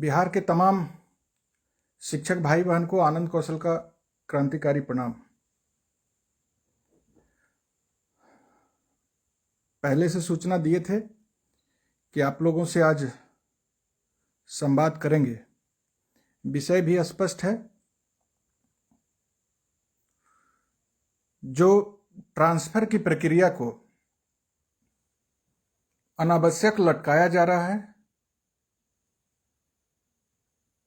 बिहार के तमाम शिक्षक भाई बहन को आनंद कौशल का क्रांतिकारी प्रणाम। पहले से सूचना दिए थे कि आप लोगों से आज संवाद करेंगे। विषय भी स्पष्ट है। जो ट्रांसफर की प्रक्रिया को अनावश्यक लटकाया जा रहा है,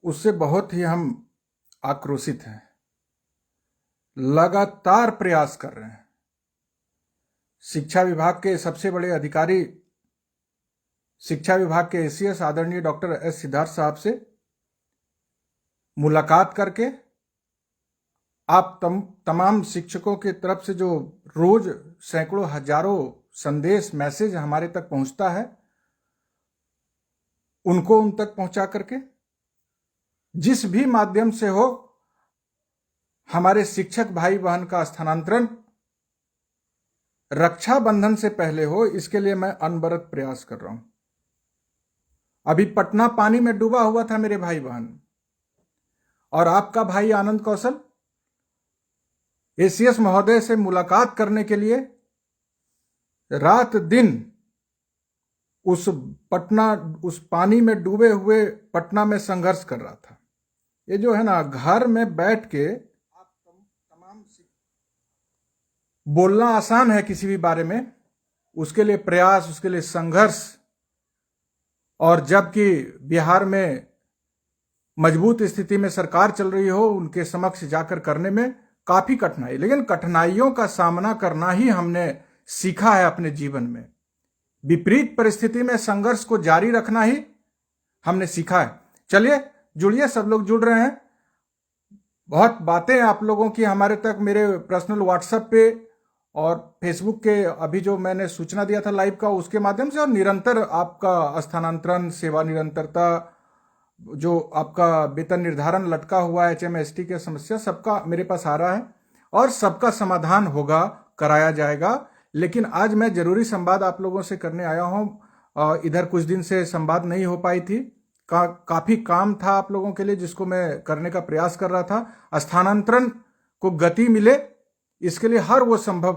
उससे बहुत ही हम आक्रोशित हैं। लगातार प्रयास कर रहे हैं। शिक्षा विभाग के सबसे बड़े अधिकारी, शिक्षा विभाग के एसीएस आदरणीय डॉक्टर एस सिद्धार्थ साहब से मुलाकात करके आप तमाम शिक्षकों की तरफ से जो रोज सैकड़ों हजारों संदेश मैसेज हमारे तक पहुंचता है, उनको उन तक पहुंचा करके जिस भी माध्यम से हो हमारे शिक्षक भाई बहन का स्थानांतरण रक्षाबंधन से पहले हो, इसके लिए मैं अनवरत प्रयास कर रहा हूं। अभी पटना पानी में डूबा हुआ था मेरे भाई बहन, और आपका भाई आनंद कौशल एसीएस महोदय से मुलाकात करने के लिए रात दिन उस पानी में डूबे हुए पटना में संघर्ष कर रहा था। ये जो है ना, घर में बैठ के आप तमाम बोलना आसान है किसी भी बारे में, उसके लिए प्रयास, उसके लिए संघर्ष, और जबकि बिहार में मजबूत स्थिति में सरकार चल रही हो, उनके समक्ष जाकर करने में काफी कठिनाई, लेकिन कठिनाइयों का सामना करना ही हमने सीखा है अपने जीवन में। विपरीत परिस्थिति में संघर्ष को जारी रखना ही हमने सीखा है। चलिए जुड़िए, सब लोग जुड़ रहे हैं। बहुत बातें आप लोगों की हमारे तक मेरे पर्सनल व्हाट्सएप पे और फेसबुक के अभी जो मैंने सूचना दिया था लाइव का, उसके माध्यम से, और निरंतर आपका स्थानांतरण, सेवा निरंतरता, जो आपका वेतन निर्धारण लटका हुआ है, HMST के समस्या, सबका मेरे पास आ रहा है और सबका समाधान होगा, कराया जाएगा। लेकिन आज मैं जरूरी संवाद आप लोगों से करने आया हूं। इधर कुछ दिन से संवाद नहीं हो पाई थी, काफी काम था आप लोगों के लिए, जिसको मैं करने का प्रयास कर रहा था। स्थानांतरण को गति मिले, इसके लिए हर वो संभव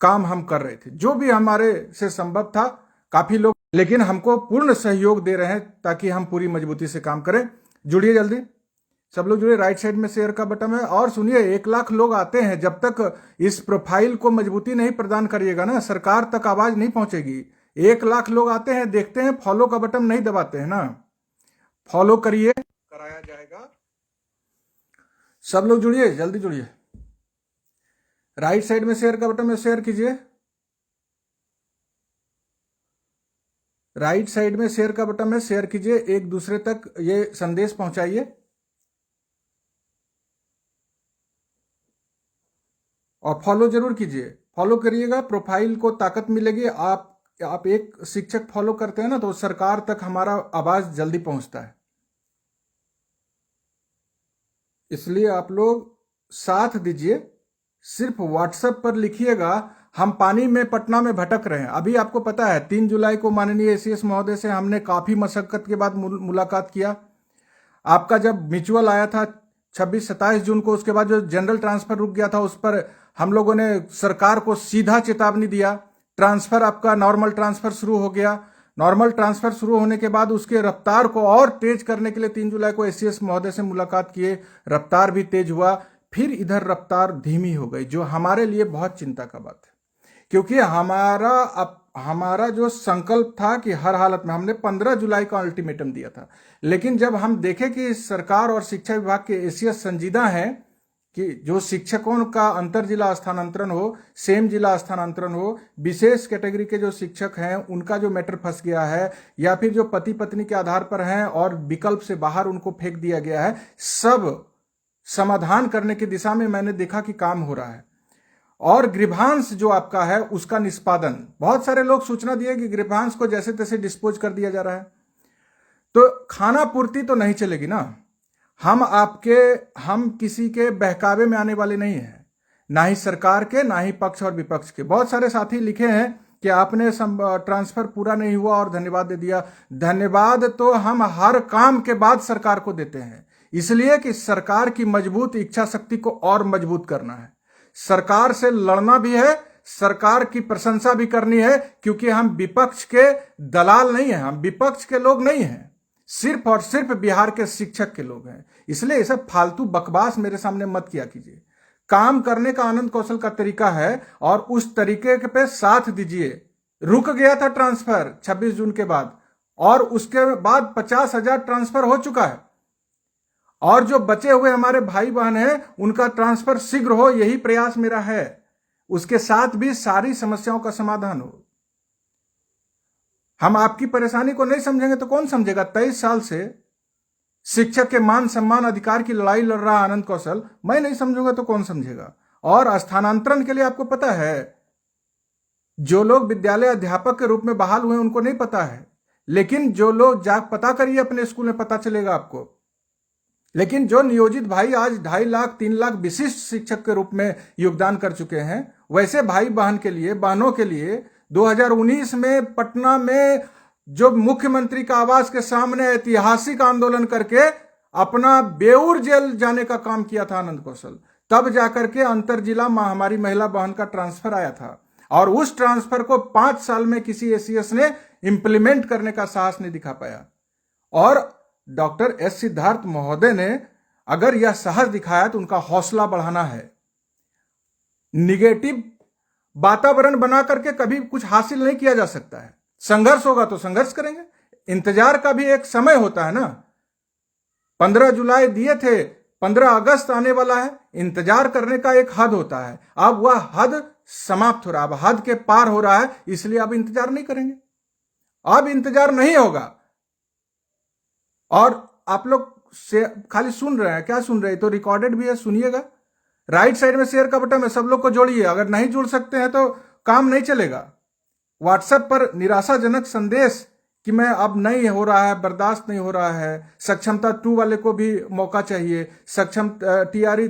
काम हम कर रहे थे, जो भी हमारे से संभव था। काफी लोग लेकिन हमको पूर्ण सहयोग दे रहे हैं ताकि हम पूरी मजबूती से काम करें। जुड़िए जल्दी, सब लोग जुड़िए। राइट साइड में शेयर का बटन है। और सुनिए, 1 लाख लोग आते हैं, जब तक इस प्रोफाइल को मजबूती नहीं प्रदान करिएगा ना, सरकार तक आवाज नहीं पहुंचेगी। 1 लाख लोग आते हैं, देखते हैं, फॉलो का बटन नहीं दबाते हैं ना। फॉलो करिए, कराया जाएगा। सब लोग जुड़िए, जल्दी जुड़िए। राइट साइड में शेयर का बटन में शेयर कीजिए। राइट साइड में शेयर का बटन में शेयर कीजिए, एक दूसरे तक ये संदेश पहुंचाइए। और फॉलो जरूर कीजिए, फॉलो करिएगा, प्रोफाइल को ताकत मिलेगी। आप एक शिक्षक फॉलो करते हैं ना, तो सरकार तक हमारा आवाज जल्दी पहुंचता है। इसलिए आप लोग साथ दीजिए। सिर्फ व्हाट्सएप पर लिखिएगा, हम पानी में पटना में भटक रहे हैं। अभी आपको पता है 3 जुलाई को माननीय एसीएस महोदय से हमने काफी मशक्कत के बाद मुलाकात किया। आपका जब म्यूचुअल आया था 26-27 जून को, उसके बाद जो जनरल ट्रांसफर रुक गया था, उस पर हम लोगों ने सरकार को सीधा चेतावनी दिया। ट्रांसफर, आपका नॉर्मल ट्रांसफर शुरू हो गया। नॉर्मल ट्रांसफर शुरू होने के बाद उसके रफ्तार को और तेज करने के लिए 3 जुलाई को एसीएस महोदय से मुलाकात किए। रफ्तार भी तेज हुआ, फिर इधर रफ्तार धीमी हो गई, जो हमारे लिए बहुत चिंता का बात है। क्योंकि हमारा जो संकल्प था कि हर हालत में, हमने 15 जुलाई का अल्टीमेटम दिया था, लेकिन जब हम देखें कि सरकार और शिक्षा विभाग के एसीएस संजीदा हैं कि जो शिक्षकों का अंतर जिला स्थानांतरण हो, सेम जिला स्थानांतरण हो, विशेष कैटेगरी के जो शिक्षक हैं उनका जो मैटर फंस गया है, या फिर जो पति पत्नी के आधार पर हैं और विकल्प से बाहर उनको फेंक दिया गया है, सब समाधान करने की दिशा में मैंने देखा कि काम हो रहा है। और ग्रीवांस जो आपका है उसका निष्पादन, बहुत सारे लोग सूचना दिए कि ग्रीवांस को जैसे तैसे डिस्पोज कर दिया जा रहा है। तो खाना पूर्ति तो नहीं चलेगी ना। हम किसी के बहकावे में आने वाले नहीं हैं, ना ही सरकार के, ना ही पक्ष और विपक्ष के। बहुत सारे साथी लिखे हैं कि आपने ट्रांसफर पूरा नहीं हुआ और धन्यवाद दे दिया। धन्यवाद तो हम हर काम के बाद सरकार को देते हैं, इसलिए कि सरकार की मजबूत इच्छा शक्ति को और मजबूत करना है। सरकार से लड़ना भी है, सरकार की प्रशंसा भी करनी है, क्योंकि हम विपक्ष के दलाल नहीं हैं, हम विपक्ष के लोग नहीं हैं, सिर्फ और सिर्फ बिहार के शिक्षक के लोग हैं। इसलिए ये सब फालतू बकवास मेरे सामने मत किया कीजिए। काम करने का आनंद कौशल का तरीका है और उस तरीके पे साथ दीजिए। रुक गया था ट्रांसफर 26 जून के बाद, और उसके बाद 50,000 ट्रांसफर हो चुका है, और जो बचे हुए हमारे भाई बहन हैं उनका ट्रांसफर शीघ्र हो, यही प्रयास मेरा है। उसके साथ भी सारी समस्याओं का समाधान हो। हम आपकी परेशानी को नहीं समझेंगे तो कौन समझेगा? 23 साल से शिक्षक के मान सम्मान अधिकार की लड़ाई लड़ रहा आनंद कौशल, मैं नहीं समझूंगा तो कौन समझेगा? और स्थानांतरण के लिए आपको पता है, जो लोग विद्यालय अध्यापक के रूप में बहाल हुए उनको नहीं पता है, लेकिन जो लोग जाग पता करिए अपने स्कूल में, पता चलेगा आपको। लेकिन जो नियोजित भाई आज 2.5 लाख 3 लाख विशिष्ट शिक्षक के रूप में योगदान कर चुके हैं, वैसे भाई बहन के लिए, बहनों के लिए 2019 में पटना में जो मुख्यमंत्री का आवास के सामने ऐतिहासिक आंदोलन करके अपना बेऊर जेल जाने का काम किया था आनंद कौशल, तब जाकर के अंतर जिला हमारी महिला बहन का ट्रांसफर आया था। और उस ट्रांसफर को 5 साल में किसी एसीएस ने इंप्लीमेंट करने का साहस नहीं दिखा पाया। और डॉक्टर एस सिद्धार्थ महोदय ने अगर यह साहस दिखाया तो उनका हौसला बढ़ाना है। निगेटिव वातावरण बना करके कभी कुछ हासिल नहीं किया जा सकता है। संघर्ष होगा तो संघर्ष करेंगे, इंतजार का भी एक समय होता है ना। 15 जुलाई दिए थे, 15 अगस्त आने वाला है, इंतजार करने का एक हद होता है। अब वह हद समाप्त हो रहा है, अब हद के पार हो रहा है, इसलिए अब इंतजार नहीं करेंगे, अब इंतजार नहीं होगा। और आप लोग से खाली सुन रहे हैं, क्या सुन रहे हैं? तो रिकॉर्डेड भी है, सुनिएगा। राइट साइड में शेयर का बटन है, सब लोग को जोड़िए। अगर नहीं जुड़ सकते हैं तो काम नहीं चलेगा। व्हाट्सएप पर निराशाजनक संदेश कि मैं अब नहीं हो रहा है, बर्दाश्त नहीं हो रहा है, सक्षमता 2 वाले को भी मौका चाहिए, सक्षम TRE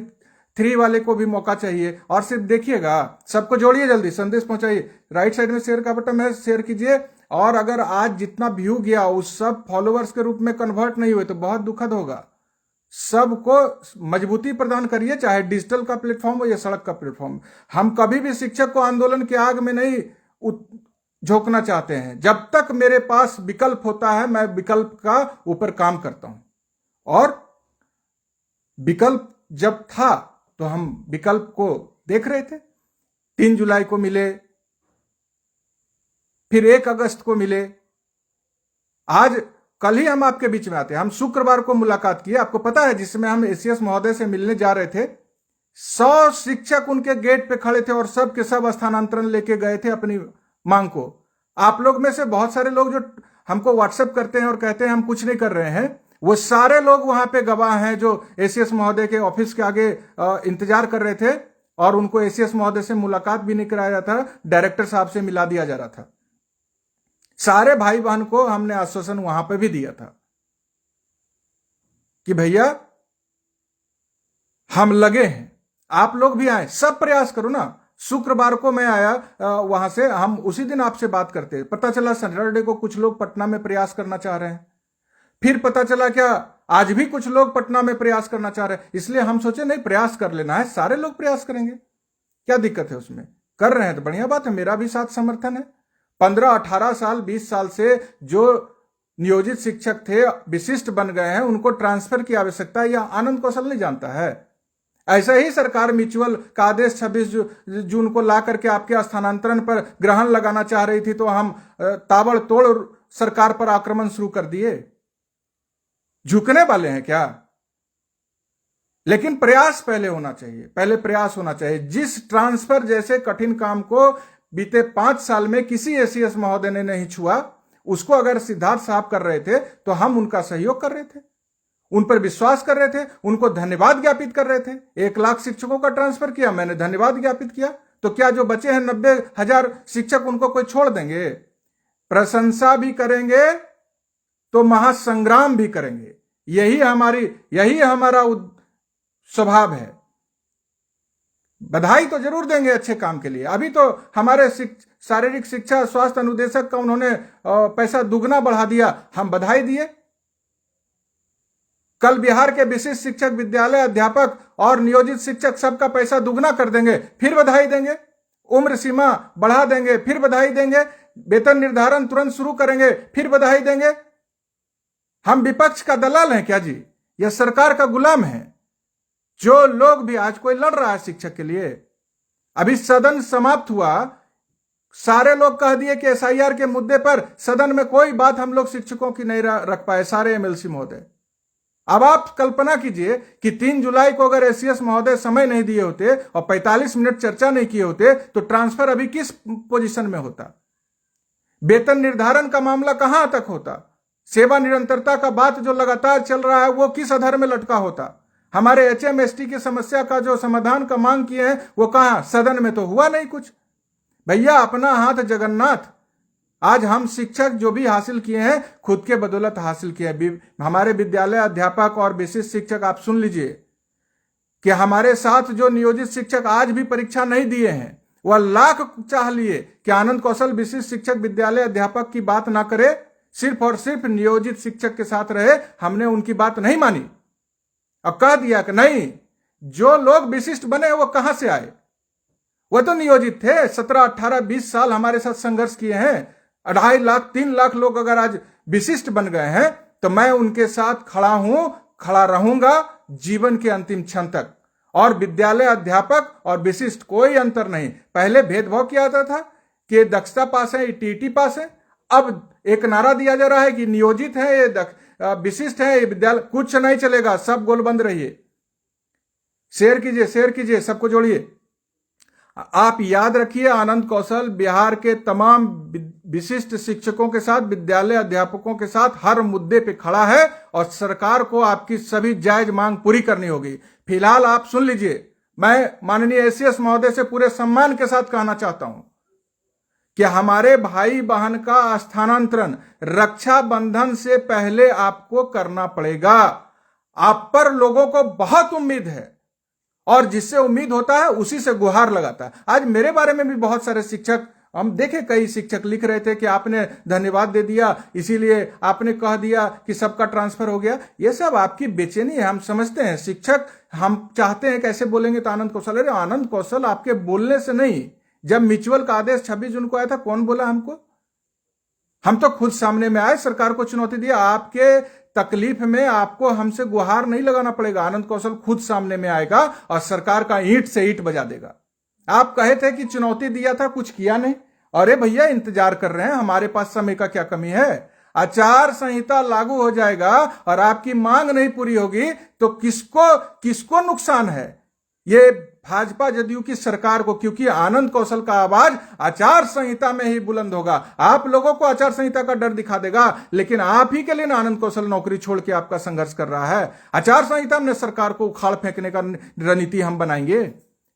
3 वाले को भी मौका चाहिए। और सिर्फ देखिएगा, सबको जोड़िए, जल्दी संदेश पहुंचाइए। राइट साइड में शेयर का बटन है, शेयर कीजिए। और अगर आज जितना व्यू गया उस सब फॉलोअर्स के रूप में कन्वर्ट नहीं हुए तो बहुत दुखद होगा। सबको मजबूती प्रदान करिए, चाहे डिजिटल का प्लेटफॉर्म हो या सड़क का प्लेटफॉर्म। हम कभी भी शिक्षक को आंदोलन की आग में नहीं झोंकना चाहते हैं। जब तक मेरे पास विकल्प होता है, मैं विकल्प का ऊपर काम करता हूं। और विकल्प जब था तो हम विकल्प को देख रहे थे। 3 जुलाई को मिले, फिर 1 अगस्त को मिले, आज कल ही हम आपके बीच में आते हैं। हम शुक्रवार को मुलाकात किए, आपको पता है, जिसमें हम एसीएस महोदय से मिलने जा रहे थे। 100 शिक्षक उनके गेट पे खड़े थे और सब के सब स्थानांतरण लेके गए थे अपनी मांग को। आप लोग में से बहुत सारे लोग जो हमको व्हाट्सएप करते हैं और कहते हैं हम कुछ नहीं कर रहे हैं, वो सारे लोग वहां पे गवाह हैं जो एसीएस महोदय के ऑफिस के आगे इंतजार कर रहे थे। और उनको एसीएस महोदय से मुलाकात भी नहीं कराया जाता, डायरेक्टर साहब से मिला दिया जा रहा था। सारे भाई बहन को हमने आश्वासन वहां पे भी दिया था कि भैया हम लगे हैं, आप लोग भी आए, सब प्रयास करो ना। शुक्रवार को मैं आया वहां से, हम उसी दिन आपसे बात करते, पता चला सैटरडे को कुछ लोग पटना में प्रयास करना चाह रहे हैं। फिर पता चला क्या आज भी कुछ लोग पटना में प्रयास करना चाह रहे हैं। इसलिए हम सोचे नहीं, प्रयास कर लेना है, सारे लोग प्रयास करेंगे, क्या दिक्कत है उसमें? कर रहे हैं तो बढ़िया बात है, मेरा भी साथ समर्थन है। 15, 18 साल, 20 साल से जो नियोजित शिक्षक थे, विशिष्ट बन गए हैं, उनको ट्रांसफर की आवश्यकता है, यह आनंद कौशल नहीं जानता है। ऐसा ही सरकार म्यूचुअल का आदेश 26 जून को ला करके आपके स्थानांतरण पर ग्रहण लगाना चाह रही थी, तो हम ताबड़तोड़ सरकार पर आक्रमण शुरू कर दिए। झुकने वाले हैं क्या? लेकिन प्रयास पहले होना चाहिए, पहले प्रयास होना चाहिए। जिस ट्रांसफर जैसे कठिन काम को बीते 5 साल में किसी एसीएस महोदय ने नहीं छुआ, उसको अगर सिद्धार्थ साहब कर रहे थे तो हम उनका सहयोग कर रहे थे, उन पर विश्वास कर रहे थे, उनको धन्यवाद ज्ञापित कर रहे थे। 1 लाख शिक्षकों का ट्रांसफर किया, मैंने धन्यवाद ज्ञापित किया। तो क्या जो बचे हैं 90,000 शिक्षक, उनको कोई छोड़ देंगे? प्रशंसा भी करेंगे तो महासंग्राम भी करेंगे। यही हमारा स्वभाव है। बधाई तो जरूर देंगे अच्छे काम के लिए। अभी तो हमारे शारीरिक शिक्षा स्वास्थ्य अनुदेशक का उन्होंने पैसा दुगना बढ़ा दिया, हम बधाई दिए। कल बिहार के विशिष्ट शिक्षक, विद्यालय अध्यापक और नियोजित शिक्षक सबका पैसा दुगना कर देंगे, फिर बधाई देंगे। उम्र सीमा बढ़ा देंगे, फिर बधाई देंगे। वेतन निर्धारण तुरंत शुरू करेंगे, फिर बधाई देंगे। हम विपक्ष का दलाल हैं क्या जी? यह सरकार का गुलाम है। जो लोग भी, आज कोई लड़ रहा है शिक्षक के लिए, अभी सदन समाप्त हुआ, सारे लोग कह दिए कि एसआईआर के मुद्दे पर सदन में कोई बात हम लोग शिक्षकों की नहीं रख पाए, सारे एमएलसी महोदय। अब आप कल्पना कीजिए कि 3 जुलाई को अगर एसीएस महोदय समय नहीं दिए होते और 45 मिनट चर्चा नहीं किए होते तो ट्रांसफर अभी किस पोजीशन में होता? वेतन निर्धारण का मामला कहां तक होता? सेवा निरंतरता का बात जो लगातार चल रहा है वो किस आधार में लटका होता? हमारे एचएमएसटी की समस्या का जो समाधान का मांग किए हैं वो कहां? सदन में तो हुआ नहीं कुछ। भैया अपना हाथ जगन्नाथ। आज हम शिक्षक जो भी हासिल किए हैं खुद के बदौलत हासिल किए हैं। हमारे विद्यालय अध्यापक और विशिष्ट शिक्षक, आप सुन लीजिए कि हमारे साथ जो नियोजित शिक्षक आज भी परीक्षा नहीं दिए हैं, वह लाख चाह लिए कि आनंद कौशल विशिष्ट शिक्षक विद्यालय अध्यापक की बात ना करे, सिर्फ और सिर्फ नियोजित शिक्षक के साथ रहे। हमने उनकी बात नहीं मानी और कह दिया कि नहीं, जो लोग विशिष्ट बने वो कहां से आए? वो तो नियोजित थे। 17, 18, 20 साल हमारे साथ संघर्ष किए हैं। 2.5 लाख 3 लाख लोग अगर आज विशिष्ट बन गए हैं तो मैं उनके साथ खड़ा हूं, खड़ा रहूंगा जीवन के अंतिम क्षण तक। और विद्यालय अध्यापक और विशिष्ट कोई अंतर नहीं। पहले भेदभाव किया जाता था कि दक्षता पास है, टीटी पास है। अब एक नारा दिया जा रहा है कि नियोजित है, ये विशिष्ट है, ये विद्यालय, कुछ नहीं चलेगा, सब गोलबंद रहिए। शेयर कीजिए, सबको जोड़िए। आप याद रखिए, आनंद कौशल बिहार के तमाम विशिष्ट शिक्षकों के साथ, विद्यालय अध्यापकों के साथ हर मुद्दे पे खड़ा है और सरकार को आपकी सभी जायज मांग पूरी करनी होगी। फिलहाल आप सुन लीजिए, मैं माननीय एसीएस महोदय से पूरे सम्मान के साथ कहना चाहता हूं कि हमारे भाई बहन का स्थानांतरण रक्षाबंधन से पहले आपको करना पड़ेगा। आप पर लोगों को बहुत उम्मीद है और जिससे उम्मीद होता है उसी से गुहार लगाता है। आज मेरे बारे में भी बहुत सारे शिक्षक, हम देखे कई शिक्षक लिख रहे थे कि आपने धन्यवाद दे दिया, इसीलिए आपने कह दिया कि सबका ट्रांसफर हो गया। ये सब आपकी बेचैनी है, हम समझते हैं। शिक्षक हम चाहते हैं कैसे बोलेंगे तो आनंद कौशल। अरे आनंद कौशल आपके बोलने से नहीं, जब म्यूचुअल का आदेश 26 जून को आया था, कौन बोला हमको? हम तो खुद सामने में आए, सरकार को चुनौती दिया। आपके तकलीफ में आपको हमसे गुहार नहीं लगाना पड़ेगा, आनंद कौशल खुद सामने में आएगा और सरकार का ईंट से ईंट बजा देगा। आप कहे थे कि चुनौती दिया था, कुछ किया नहीं। अरे भैया इंतजार कर रहे हैं, हमारे पास समय का क्या कमी है? आचार संहिता लागू हो जाएगा और आपकी मांग नहीं पूरी होगी तो किसको नुकसान है? ये भाजपा जदयू की सरकार को, क्योंकि आनंद कौशल का आवाज आचार संहिता में ही बुलंद होगा। आप लोगों को आचार संहिता का डर दिखा देगा, लेकिन आप ही के लिए ना आनंद कौशल नौकरी छोड़ के आपका संघर्ष कर रहा है। आचार संहिता में सरकार को उखाड़ फेंकने का रणनीति हम बनाएंगे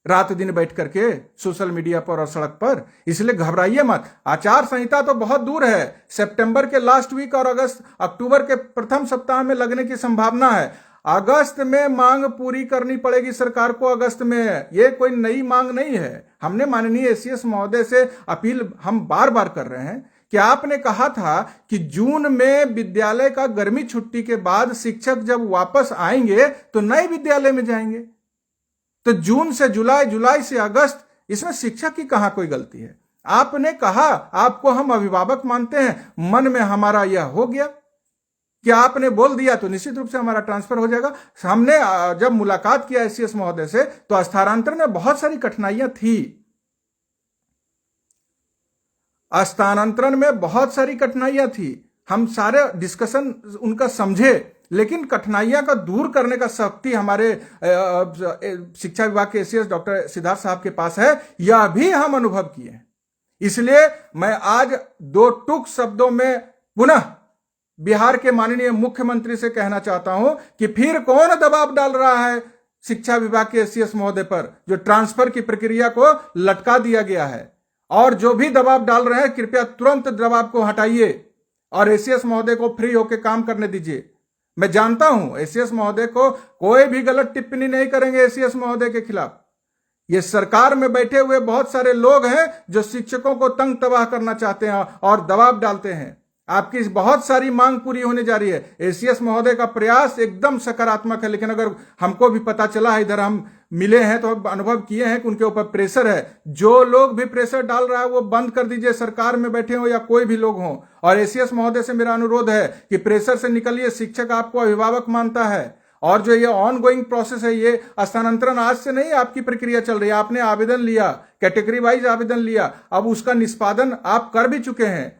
रात दिन बैठ करके सोशल मीडिया पर और सड़क पर। इसलिए घबराइए मत, आचार संहिता तो बहुत दूर है। सितंबर के लास्ट वीक और अक्टूबर के प्रथम सप्ताह में लगने की संभावना है। अगस्त में मांग पूरी करनी पड़ेगी सरकार को। अगस्त में, ये कोई नई मांग नहीं है। हमने माननीय एसीएस महोदय से अपील हम बार बार कर रहे हैं कि आपने कहा था कि जून में विद्यालय का गर्मी छुट्टी के बाद शिक्षक जब वापस आएंगे तो नए विद्यालय में जाएंगे। तो जून से जुलाई, जुलाई से अगस्त, इसमें शिक्षक की कहां कोई गलती है? आपने कहा आपको हम अभिभावक मानते हैं, मन में हमारा यह हो गया कि आपने बोल दिया तो निश्चित रूप से हमारा ट्रांसफर हो जाएगा। हमने जब मुलाकात किया एसीएस महोदय से तो स्थानांतरण में बहुत सारी कठिनाइयां थी। स्थानांतरण में बहुत सारी कठिनाइयां थी, हम सारे डिस्कशन उनका समझे, लेकिन कठिनाइयां का दूर करने का शक्ति हमारे शिक्षा विभाग के एसीएस डॉक्टर सिद्धार्थ साहब के पास है, यह भी हम अनुभव किए। इसलिए मैं आज 2 टूक शब्दों में पुनः बिहार के माननीय मुख्यमंत्री से कहना चाहता हूं कि फिर कौन दबाव डाल रहा है शिक्षा विभाग के एसीएस महोदय पर, जो ट्रांसफर की प्रक्रिया को लटका दिया गया है। और जो भी दबाव डाल रहे हैं कृपया तुरंत दबाव को हटाइए और एसीएस महोदय को फ्री होकर काम करने दीजिए। मैं जानता हूं एसीएस महोदय को कोई भी गलत टिप्पणी नहीं करेंगे एसीएस महोदय के खिलाफ। ये सरकार में बैठे हुए बहुत सारे लोग हैं जो शिक्षकों को तंग तबाह करना चाहते हैं और दबाव डालते हैं। आपकी बहुत सारी मांग पूरी होने जा रही है। एसीएस महोदय का प्रयास एकदम सकारात्मक है, लेकिन अगर हमको भी पता चला है, इधर हम मिले हैं तो अनुभव किए हैं कि उनके ऊपर प्रेशर है। जो लोग भी प्रेशर डाल रहा है वो बंद कर दीजिए, सरकार में बैठे हो या कोई भी लोग हो। और एसीएस महोदय से मेरा अनुरोध है कि प्रेशर से निकलिए। शिक्षक आपको अभिभावक मानता है, और जो ये ऑन गोइंग प्रोसेस है, ये स्थानांतरण आज से नहीं आपकी प्रक्रिया चल रही है। आपने आवेदन लिया, कैटेगरी वाइज आवेदन लिया, अब उसका निष्पादन आप कर भी चुके हैं।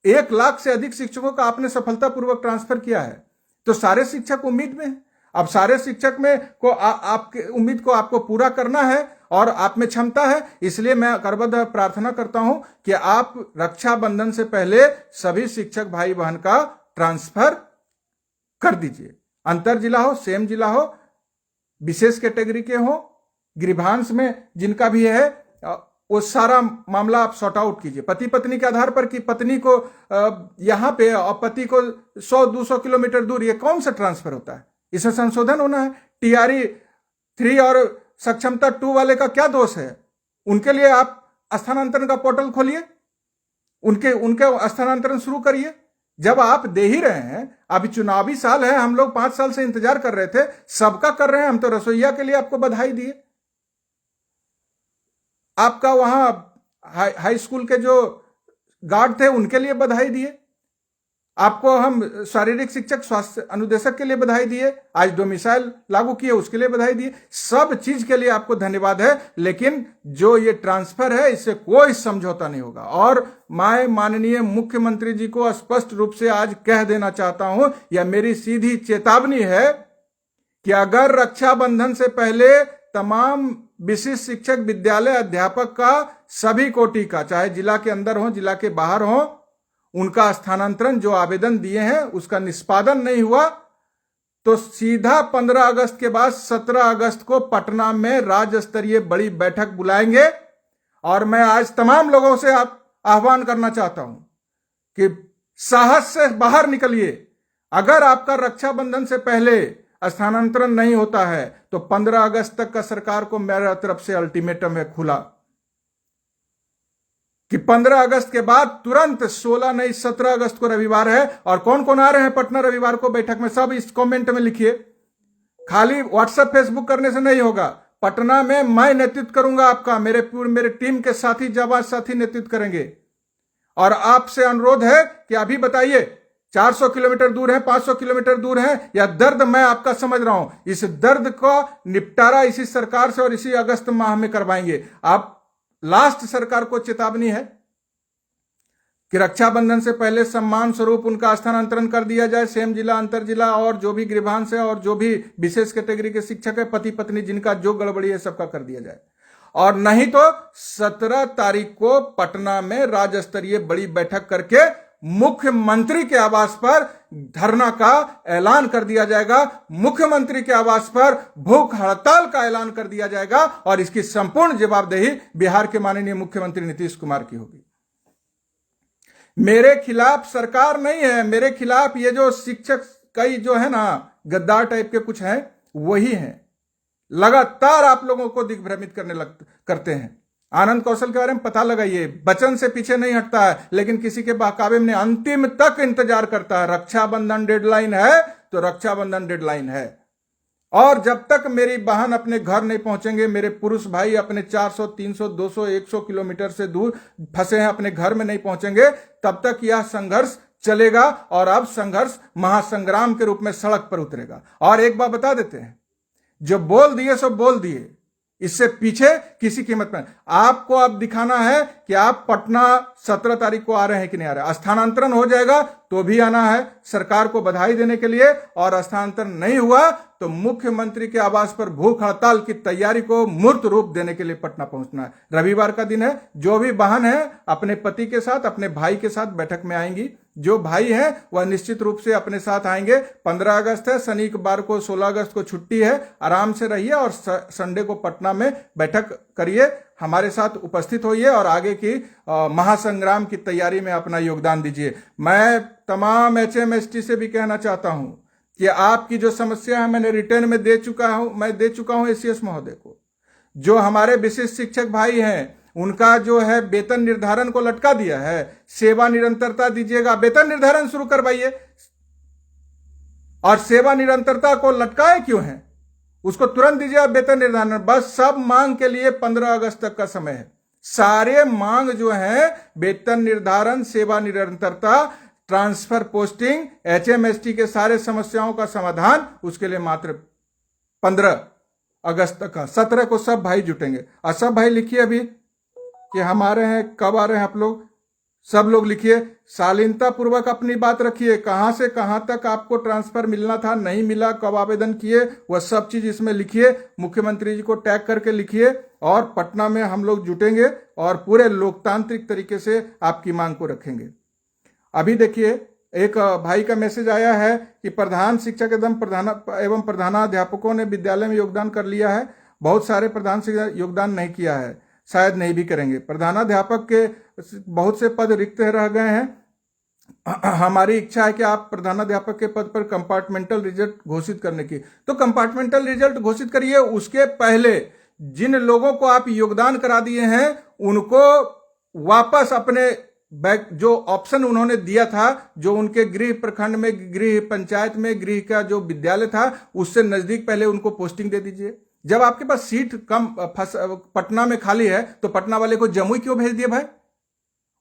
1 लाख से अधिक शिक्षकों का आपने सफलतापूर्वक ट्रांसफर किया है। तो सारे शिक्षक उम्मीद में हैं। अब सारे शिक्षक में को आपके उम्मीद को आपको पूरा करना है और आप में क्षमता है। इसलिए मैं करबद्ध प्रार्थना करता हूं कि आप रक्षाबंधन से पहले सभी शिक्षक भाई बहन का ट्रांसफर कर दीजिए। अंतर जिला हो, सेम जिला हो, विशेष कैटेगरी के हो, गृभांश में जिनका भी है, वो सारा मामला आप सॉर्ट आउट कीजिए पति पत्नी के आधार पर कि पत्नी को यहां पे और पति को 100-200 किलोमीटर दूर, ये कौन सा ट्रांसफर होता है? इसमें संशोधन होना है। टीआरई 3 और सक्षमता 2 वाले का क्या दोष है? उनके लिए आप स्थानांतरण का पोर्टल खोलिए, उनके स्थानांतरण शुरू करिए। जब आप दे ही रहे हैं, अभी चुनावी साल है, हम लोग 5 साल से इंतजार कर रहे थे, सबका कर रहे हैं। हम तो रसोईया के लिए आपको बधाई दिए, आपका वहां हाई स्कूल के जो गार्ड थे उनके लिए बधाई दिए, आपको हम शारीरिक शिक्षक स्वास्थ्य अनुदेशक के लिए बधाई दिए, आज डोमिसाइल लागू किए उसके लिए बधाई दिए। सब चीज के लिए आपको धन्यवाद है, लेकिन जो ये ट्रांसफर है इससे कोई समझौता नहीं होगा। और मैं माननीय मुख्यमंत्री जी को स्पष्ट रूप से आज कह देना चाहता हूं, यह मेरी सीधी चेतावनी है कि अगर रक्षाबंधन से पहले तमाम विशिष्ट शिक्षक विद्यालय अध्यापक का सभी कोटि का, चाहे जिला के अंदर हो जिला के बाहर हो, उनका स्थानांतरण जो आवेदन दिए हैं उसका निष्पादन नहीं हुआ तो सीधा 15 अगस्त के बाद 17 अगस्त को पटना में राज्य स्तरीय बड़ी बैठक बुलाएंगे। और मैं आज तमाम लोगों से आह्वान करना चाहता हूं कि साहस से बाहर निकलिए। अगर आपका रक्षाबंधन से पहले स्थानांतरण नहीं होता है तो 15 अगस्त तक का सरकार को मेरा तरफ से अल्टीमेटम है खुला कि 15 अगस्त के बाद तुरंत 16 नहीं 17 अगस्त को रविवार है। और कौन कौन आ रहे हैं पटना रविवार को बैठक में, सब इस कमेंट में लिखिए। खाली व्हाट्सएप फेसबुक करने से नहीं होगा। पटना में मैं नेतृत्व करूंगा आपका, मेरे टीम के साथी जाबाज साथी नेतृत्व करेंगे। और आपसे अनुरोध है कि अभी बताइए 400 किलोमीटर दूर है, 500 किलोमीटर दूर है, या दर्द मैं आपका समझ रहा हूं, इस दर्द का निपटारा इसी सरकार से और इसी अगस्त माह में करवाएंगे। आप लास्ट सरकार को चेतावनी है कि रक्षाबंधन से पहले सम्मान स्वरूप उनका स्थानांतरण कर दिया जाए। सेम जिला, अंतर जिला और जो भी गृभांश है और जो भी विशेष कैटेगरी के शिक्षक है, पति पत्नी जिनका जो गड़बड़ी है सबका कर दिया जाए। और नहीं तो 17 तारीख को पटना में राज्य स्तरीय बड़ी बैठक करके मुख्यमंत्री के आवास पर धरना का ऐलान कर दिया जाएगा। मुख्यमंत्री के आवास पर भूख हड़ताल का ऐलान कर दिया जाएगा और इसकी संपूर्ण जवाबदेही बिहार के माननीय मुख्यमंत्री नीतीश कुमार की होगी। मेरे खिलाफ सरकार नहीं है, मेरे खिलाफ ये जो शिक्षक कई जो है ना गद्दार टाइप के कुछ हैं वही हैं। लगातार आप लोगों को दिग्भ्रमित करते हैं। आनंद कौशल के बारे में पता लगाइए, वचन से पीछे नहीं हटता है, लेकिन किसी के बहकावे में अंतिम तक इंतजार करता है। रक्षाबंधन डेडलाइन है तो रक्षाबंधन डेडलाइन है। और जब तक मेरी बहन अपने घर नहीं पहुंचेंगे, मेरे पुरुष भाई अपने 400, 300, 200, 100 किलोमीटर से दूर फंसे हैं अपने घर में नहीं पहुंचेंगे, तब तक यह संघर्ष चलेगा। और अब संघर्ष महासंग्राम के रूप में सड़क पर उतरेगा। और एक बात बता देते हैं, जो बोल दिए सो बोल दिए, इससे पीछे किसी कीमत में। आपको अब दिखाना है कि आप पटना 17 तारीख को आ रहे हैं कि नहीं आ रहे हैं। स्थानांतरण हो जाएगा तो भी आना है सरकार को बधाई देने के लिए, और स्थानांतरण नहीं हुआ तो मुख्यमंत्री के आवास पर भूख हड़ताल की तैयारी को मूर्त रूप देने के लिए पटना पहुंचना है। रविवार का दिन है। जो भी बहन है अपने पति के साथ, अपने भाई के साथ बैठक में आएंगी। जो भाई हैं वह निश्चित रूप से अपने साथ आएंगे। 15 अगस्त है, शनिवार को 16 अगस्त को छुट्टी है, आराम से रहिए और संडे को पटना में बैठक करिए, हमारे साथ उपस्थित होइए और आगे की महासंग्राम की तैयारी में अपना योगदान दीजिए। मैं तमाम HMST से भी कहना चाहता हूं कि आपकी जो समस्या है मैंने रिटर्न में दे चुका हूं ACS महोदय को। जो हमारे विशिष्ट शिक्षक भाई हैं उनका जो है वेतन निर्धारण को लटका दिया है। सेवा निरंतरता दीजिएगा, वेतन निर्धारण शुरू करवाइए। और सेवा निरंतरता को लटकाए क्यों है, उसको तुरंत दीजिए आप वेतन निर्धारण। बस सब मांग के लिए 15 अगस्त तक का समय है। सारे मांग जो है वेतन निर्धारण, सेवा निरंतरता, ट्रांसफर पोस्टिंग, एचएमएसटी के सारे समस्याओं का समाधान, उसके लिए मात्र 15 अगस्त तक का। 17 को सब भाई जुटेंगे। और सब भाई लिखिए अभी कि हम आ रहे हैं, कब आ रहे हैं आप लोग, सब लोग लिखिए। शालीनता पूर्वक अपनी बात रखिए, कहां से कहां तक आपको ट्रांसफर मिलना था, नहीं मिला, कब आवेदन किए, वह सब चीज इसमें लिखिए। मुख्यमंत्री जी को टैग करके लिखिए। और पटना में हम लोग जुटेंगे और पूरे लोकतांत्रिक तरीके से आपकी मांग को रखेंगे। अभी देखिए एक भाई का मैसेज आया है कि प्रधान शिक्षक एवं प्रधानाध्यापकों ने विद्यालय में योगदान कर लिया है। बहुत सारे प्रधान शिक्षक योगदान नहीं किया है, शायद नहीं भी करेंगे। प्रधानाध्यापक के बहुत से पद रिक्त रह गए हैं। हमारी इच्छा है कि आप प्रधानाध्यापक के पद पर कंपार्टमेंटल रिजल्ट घोषित करने की, तो कंपार्टमेंटल रिजल्ट घोषित करिए। उसके पहले जिन लोगों को आप योगदान करा दिए हैं उनको वापस अपने बैक जो ऑप्शन उन्होंने दिया था, जो उनके गृह प्रखंड में, गृह पंचायत में, गृह का जो विद्यालय था उससे नजदीक पहले उनको पोस्टिंग दे दीजिए। जब आपके पास सीट कम पटना में खाली है तो पटना वाले को जमुई क्यों भेज दिए भाई?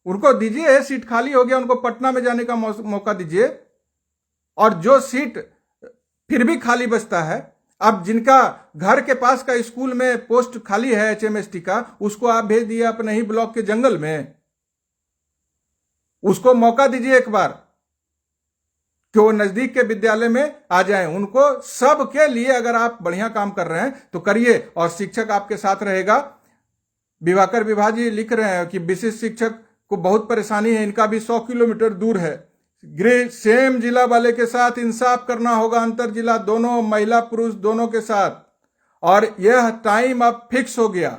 उनको दीजिए, सीट खाली हो गया, उनको पटना में जाने का मौका दीजिए। और जो सीट फिर भी खाली बचता है, अब जिनका घर के पास का स्कूल में पोस्ट खाली है एचएमएसटी का, उसको आप भेज दिए अपने ही ब्लॉक के जंगल में। उसको मौका दीजिए एक बार कि वो नजदीक के विद्यालय में आ जाएं। उनको सबके लिए अगर आप बढ़िया काम कर रहे हैं तो करिए, और शिक्षक आपके साथ रहेगा। विभाकर विभा जी लिख रहे हैं कि विशिष्ट शिक्षक को बहुत परेशानी है, इनका भी 100 किलोमीटर दूर है। गृह सेम जिला वाले के साथ इंसाफ करना होगा, अंतर जिला दोनों, महिला पुरुष दोनों के साथ। और यह टाइम अब फिक्स हो गया,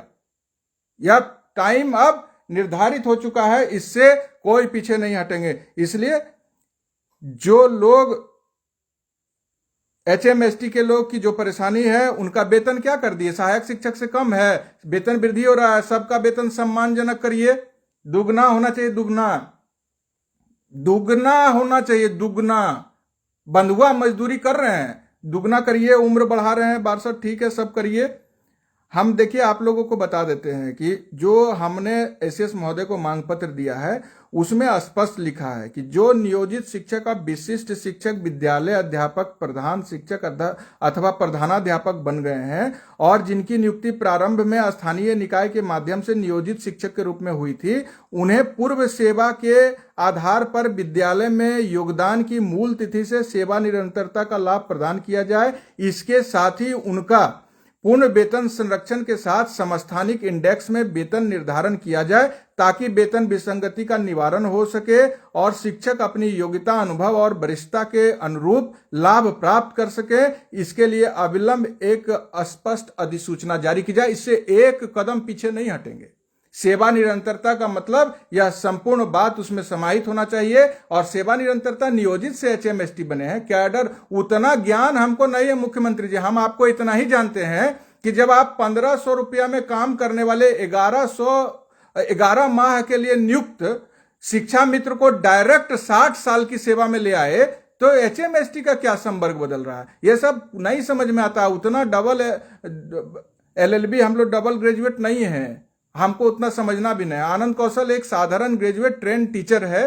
यह टाइम अब निर्धारित हो चुका है, इससे कोई पीछे नहीं हटेंगे। इसलिए जो लोग एचएमएसटी के लोग की जो परेशानी है, उनका वेतन क्या कर दिए, सहायक शिक्षक से कम है, वेतन वृद्धि हो रहा है, सबका वेतन सम्मानजनक करिए। दुगना होना चाहिए, दुगना होना चाहिए, दुगना। बंधुआ मजदूरी कर रहे हैं, दुगना करिए। उम्र बढ़ा रहे हैं 62, ठीक है, सब करिए। हम देखिए आप लोगों को बता देते हैं कि जो हमने एसएस महोदय को मांग पत्र दिया है उसमें स्पष्ट लिखा है कि जो नियोजित शिक्षक अब विशिष्ट शिक्षक, विद्यालय अध्यापक, प्रधान शिक्षक अथवा प्रधानाध्यापक बन गए हैं और जिनकी नियुक्ति प्रारंभ में स्थानीय निकाय के माध्यम से नियोजित शिक्षक के रूप में हुई थी, उन्हें पूर्व सेवा के आधार पर विद्यालय में योगदान की मूल तिथि से सेवा निरंतरता का लाभ प्रदान किया जाए। इसके साथ ही उनका पूर्ण वेतन संरक्षण के साथ समस्थानिक इंडेक्स में वेतन निर्धारण किया जाए ताकि वेतन विसंगति का निवारण हो सके और शिक्षक अपनी योग्यता, अनुभव और वरिष्ठता के अनुरूप लाभ प्राप्त कर सके। इसके लिए अविलंब एक स्पष्ट अधिसूचना जारी की जाए। इससे एक कदम पीछे नहीं हटेंगे। सेवा निरंतरता का मतलब यह संपूर्ण बात उसमें समाहित होना चाहिए। और सेवा निरंतरता नियोजित से एचएमएसटी बने हैं, कैडर, उतना ज्ञान हमको नहीं है मुख्यमंत्री जी। हम आपको इतना ही जानते हैं कि जब आप 1500 रुपया में काम करने वाले 11 माह के लिए नियुक्त शिक्षा मित्र को डायरेक्ट 60 साल की सेवा में ले आए, तो एचएमएसटी का क्या संवर्ग बदल रहा है, यह सब नहीं समझ में आता। उतना डबल एलएलबी, हम लोग डबल ग्रेजुएट नहीं है, हमको उतना समझना भी नहीं। आनंद कौशल एक साधारण ग्रेजुएट ट्रेन टीचर है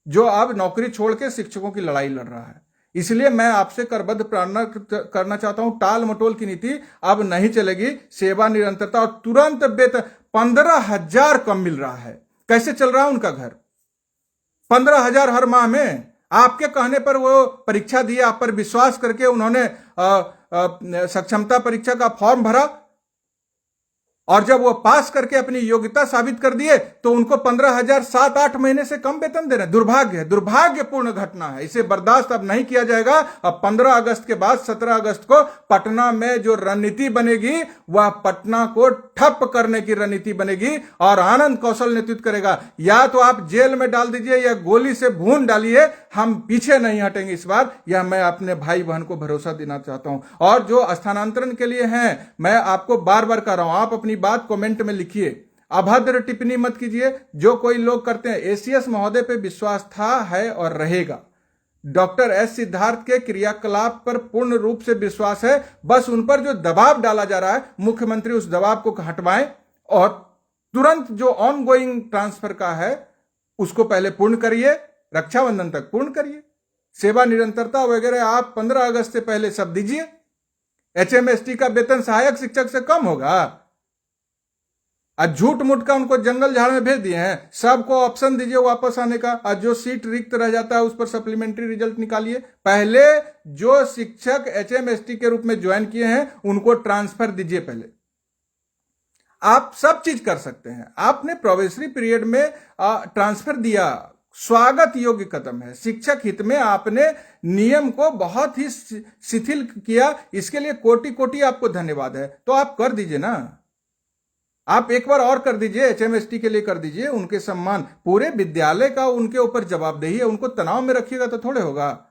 जो अब नौकरी छोड़ के शिक्षकों की लड़ाई लड़ रहा है। इसलिए मैं आपसे करबद्ध प्रार्थना करना चाहता हूं, टाल मटोल की नीति अब नहीं चलेगी। सेवा निरंतरता और तुरंत वेतन। 15,000 कम मिल रहा है, कैसे चल रहा है उनका घर? 15,000 हर माह में। आपके कहने पर वो परीक्षा दिए, आप पर विश्वास करके उन्होंने सक्षमता परीक्षा का फॉर्म भरा, और जब वो पास करके अपनी योग्यता साबित कर दिए तो उनको 15,000 7-8 महीने से कम वेतन दे रहे हैं। दुर्भाग्य है, दुर्भाग्यपूर्ण घटना है, इसे बर्दाश्त अब नहीं किया जाएगा। अब 15 अगस्त के बाद 17 अगस्त को पटना में जो रणनीति बनेगी वह पटना को ठप करने की रणनीति बनेगी और आनंद कौशल नेतृत्व करेगा। या तो आप जेल में डाल दीजिए या गोली से भून डालिए, हम पीछे नहीं हटेंगे इस बार। यह मैं अपने भाई बहन को भरोसा देना चाहता हूं। और जो स्थानांतरण के लिए हैं, मैं आपको बार बार कह रहा हूं, आप अपनी बात कमेंट में लिखिए, अभद्र टिप्पणी मत कीजिए। जो कोई लोग करते हैं, एसीएस महोदय पे विश्वास था, है और रहेगा। डॉक्टर एस सिद्धार्थ के क्रियाकलाप पर पूर्ण रूप से विश्वास है। बस उन पर जो दबाव डाला जा रहा है, मुख्यमंत्री उस दबाव को हटवाएं और तुरंत जो ऑनगोइंग ट्रांसफर का है उसको पहले पूर्ण करिए, रक्षाबंधन तक पूर्ण करिए। सेवा निरंतरता वगैरह आप 15 अगस्त से पहले सब दीजिए। एचएमएसटी का वेतन सहायक शिक्षक से कम होगा। आज झूठ मूठ का उनको जंगल झाड़ में भेज दिए हैं। सबको ऑप्शन दीजिए वापस आने का। आज जो सीट रिक्त रह जाता है उस पर सप्लीमेंट्री रिजल्ट निकालिए। पहले जो शिक्षक एचएमएसटी के रूप में ज्वाइन किए हैं उनको ट्रांसफर दीजिए। पहले आप सब चीज कर सकते हैं। आपने प्रोबेशनरी पीरियड में ट्रांसफर दिया, स्वागत योग्य कदम है। शिक्षक हित में आपने नियम को बहुत ही शिथिल किया, इसके लिए कोटि कोटि आपको धन्यवाद है। तो आप कर दीजिए ना, आप एक बार और कर दीजिए, एचएमएसटी के लिए कर दीजिए। उनके सम्मान, पूरे विद्यालय का उनके ऊपर जवाबदेही है। उनको तनाव में रखिएगा तो थोड़े होगा।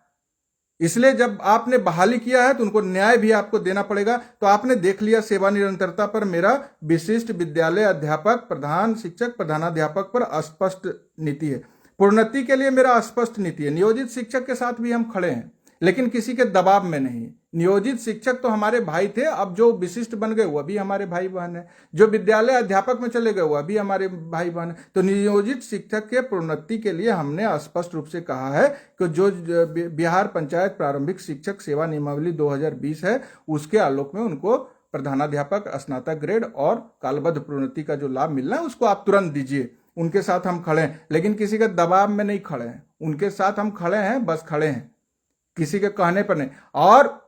इसलिए जब आपने बहाली किया है तो उनको न्याय भी आपको देना पड़ेगा। तो आपने देख लिया, सेवा निरंतरता पर मेरा विशिष्ट विद्यालय अध्यापक, प्रधान शिक्षक, प्रधानाध्यापक पर अस्पष्ट नीति है। प्रोन्नति के लिए मेरा स्पष्ट नीति है। नियोजित शिक्षक के साथ भी हम खड़े हैं, लेकिन किसी के दबाव में नहीं। नियोजित शिक्षक तो हमारे भाई थे, अब जो विशिष्ट बन गए वह भी हमारे भाई बहन है। जो विद्यालय अध्यापक में चले गए वह भी हमारे भाई बहन है। तो नियोजित शिक्षक के प्रोन्नति के लिए हमने स्पष्ट रूप से कहा है कि जो बिहार पंचायत प्रारंभिक शिक्षक सेवा नियमावली 2020 है उसके आलोक में उनको प्रधानाध्यापक, स्नातक ग्रेड और कालबद्ध प्रोन्नति का जो लाभ मिलना है उसको आप तुरंत दीजिए। उनके साथ हम खड़े हैं, लेकिन किसी के दबाव में नहीं खड़े हैं। उनके साथ हम खड़े हैं, बस खड़े हैं, किसी के कहने पर नहीं। और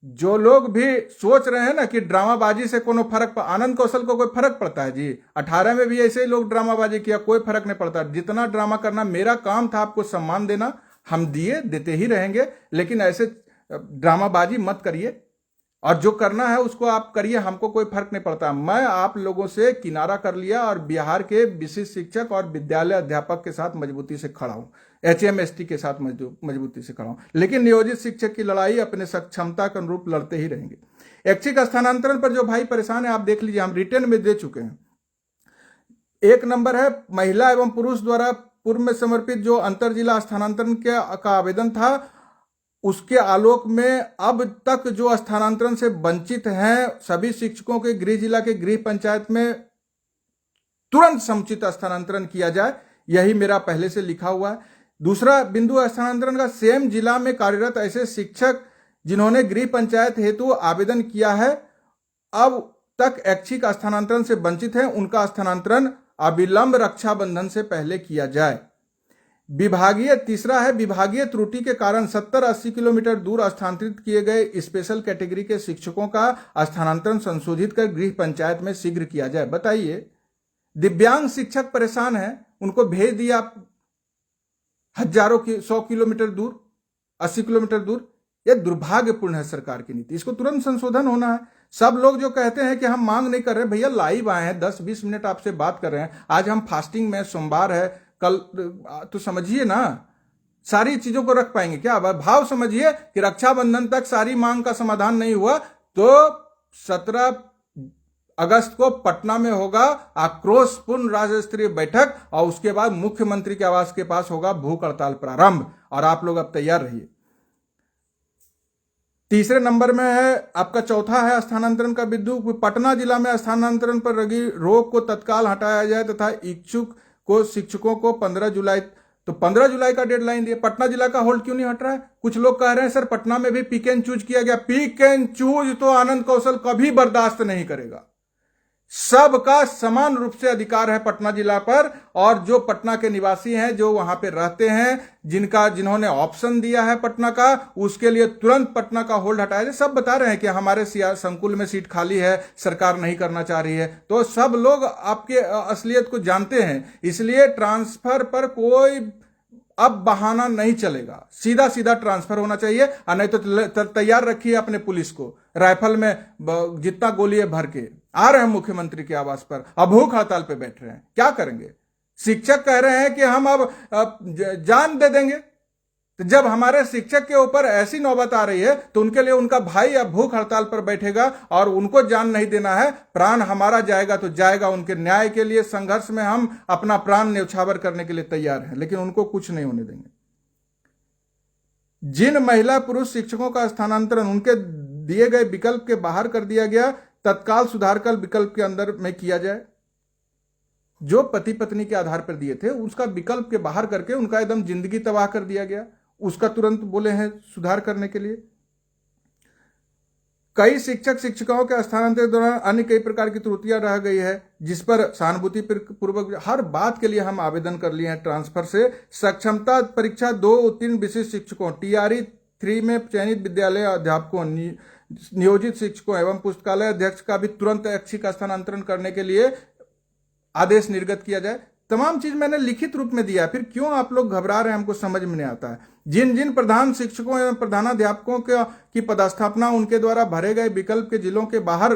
जो लोग भी सोच रहे हैं ना कि ड्रामाबाजी से कोनो फर्क, आनंद कौशल को कोई फर्क पड़ता है जी? 18 में भी ऐसे ही लोग ड्रामाबाजी किया, कोई फर्क नहीं पड़ता। जितना ड्रामा करना, मेरा काम था आपको सम्मान देना, हम दिए, देते ही रहेंगे। लेकिन ऐसे ड्रामाबाजी मत करिए, और जो करना है उसको आप करिए, हमको कोई फर्क नहीं पड़ता। मैं आप लोगों से किनारा कर लिया और बिहार के विशिष्ट शिक्षक और विद्यालय अध्यापक के साथ मजबूती से खड़ा हूं, एचएमएसटी के साथ मजबूती से खड़ा हूं। लेकिन नियोजित शिक्षक की लड़ाई अपने सक्षमता के अनुरूप लड़ते ही रहेंगे। ऐच्छिक स्थानांतरण पर जो भाई परेशान है, आप देख लीजिए, हम रिटर्न में दे चुके हैं। 1 नंबर है, महिला एवं पुरुष द्वारा पूर्व में समर्पित जो अंतर जिला स्थानांतरण का आवेदन था, उसके आलोक में अब तक जो स्थानांतरण से वंचित हैं सभी शिक्षकों के गृह जिला के गृह पंचायत में तुरंत समुचित स्थानांतरण किया जाए, यही मेरा पहले से लिखा हुआ है। दूसरा बिंदु स्थानांतरण का, सेम जिला में कार्यरत ऐसे शिक्षक जिन्होंने गृह पंचायत हेतु आवेदन किया है अब तक ऐच्छिक स्थानांतरण से वंचित हैं, उनका स्थानांतरण अविलंब रक्षाबंधन से पहले किया जाए। विभागीय, तीसरा है, विभागीय त्रुटि के कारण 70-80 किलोमीटर दूर स्थानांतरित किए गए स्पेशल कैटेगरी के शिक्षकों का स्थानांतरण संशोधित कर गृह पंचायत में शीघ्र किया जाए। बताइए, दिव्यांग शिक्षक परेशान हैं, उनको भेज दिया हजारों 100 किलोमीटर दूर, 80 किलोमीटर दूर। यह दुर्भाग्यपूर्ण है सरकार की नीति, इसको तुरंत संशोधन होना है। सब लोग जो कहते हैं कि हम मांग नहीं कर रहे, भैया लाइव आए हैं, 10-20 मिनट आपसे बात कर रहे हैं। आज हम फास्टिंग में, सोमवार है, कल तो समझिए ना, सारी चीजों को रख पाएंगे क्या? भाव समझिए कि रक्षाबंधन तक सारी मांग का समाधान नहीं हुआ तो 17 अगस्त को पटना में होगा आक्रोशपूर्ण राज्य स्तरीय बैठक और उसके बाद मुख्यमंत्री के आवास के पास होगा भूख हड़ताल प्रारंभ। और आप लोग अब तैयार रहिए। तीसरे नंबर में है आपका, चौथा है स्थानांतरण का बिंदु, पटना जिला में स्थानांतरण पर लगी रोक को तत्काल हटाया जाए तथा इच्छुक को शिक्षकों को 15 जुलाई, तो 15 जुलाई का डेडलाइन दिया। पटना जिला का होल्ड क्यों नहीं हट रहा है? कुछ लोग कह रहे हैं सर पटना में भी पिक एंड चूज किया गया। पिक एंड चूज तो आनंद कौशल कभी बर्दाश्त नहीं करेगा। सबका समान रूप से अधिकार है पटना जिला पर, और जो पटना के निवासी हैं, जो वहां पे रहते हैं, जिन्होंने ऑप्शन दिया है पटना का, उसके लिए तुरंत पटना का होल्ड हटाया जाए। सब बता रहे हैं कि हमारे संकुल में सीट खाली है, सरकार नहीं करना चाह रही है, तो सब लोग आपके असलियत को जानते हैं। इसलिए ट्रांसफर पर कोई अब बहाना नहीं चलेगा, सीधा सीधा ट्रांसफर होना चाहिए। और नहीं तो तैयार रखिए अपने पुलिस को, राइफल में जितना गोली है भर के आ रहे हैं मुख्यमंत्री के आवास पर, अब भूख हड़ताल पे बैठ रहे हैं। क्या करेंगे? शिक्षक कह रहे हैं कि हम अब जान दे देंगे। तो जब हमारे शिक्षक के ऊपर ऐसी नौबत आ रही है तो उनके लिए उनका भाई अब भूख हड़ताल पर बैठेगा और उनको जान नहीं देना है। प्राण हमारा जाएगा तो जाएगा, उनके न्याय के लिए संघर्ष में हम अपना प्राण न्यौछावर करने के लिए तैयार हैं, लेकिन उनको कुछ नहीं होने देंगे। जिन महिला पुरुष शिक्षकों का स्थानांतरण उनके दिए गए विकल्प के बाहर कर दिया गया, तत्काल सुधार कर विकल्प के अंदर में किया जाए। जो पति पत्नी के आधार पर दिए थे उसका विकल्प के बाहर करके उनका एकदम जिंदगी तबाह कर दिया गया, उसका तुरंत बोले हैं सुधार करने के लिए। कई शिक्षक शिक्षिकाओं के स्थानांतरण के दौरान अन्य कई प्रकार की त्रुटियां रह गई है, जिस पर सहानुभूति पूर्वक हर बात के लिए हम आवेदन कर लिए हैं ट्रांसफर से। सक्षमता परीक्षा 2 उत्तीर्ण विशिष्ट शिक्षकों, TRE 3 में चयनित विद्यालय अध्यापकों, नियोजित शिक्षकों एवं पुस्तकालय अध्यक्ष का भी तुरंत ऐच्छिक का स्थानांतरण करने के लिए आदेश निर्गत किया जाए। तमाम चीज मैंने लिखित रूप में दिया, फिर क्यों आप लोग घबरा रहे हैं, हमको समझ में नहीं आता है। जिन जिन प्रधान शिक्षकों एवं प्रधानाध्यापकों की पदस्थापना उनके द्वारा भरे गए विकल्प के जिलों के बाहर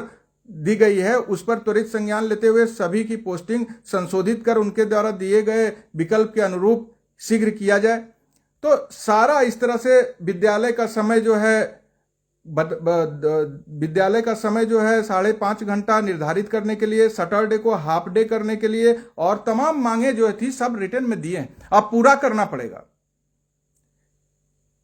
दी गई है, उस पर त्वरित संज्ञान लेते हुए सभी की पोस्टिंग संशोधित कर उनके द्वारा दिए गए विकल्प के अनुरूप शीघ्र किया जाए। तो सारा इस तरह से विद्यालय का समय जो है 5.5 घंटा निर्धारित करने के लिए, सैटरडे को हाफ डे करने के लिए, और तमाम मांगे जो थी सब रिटर्न में दिए हैं। अब पूरा करना पड़ेगा,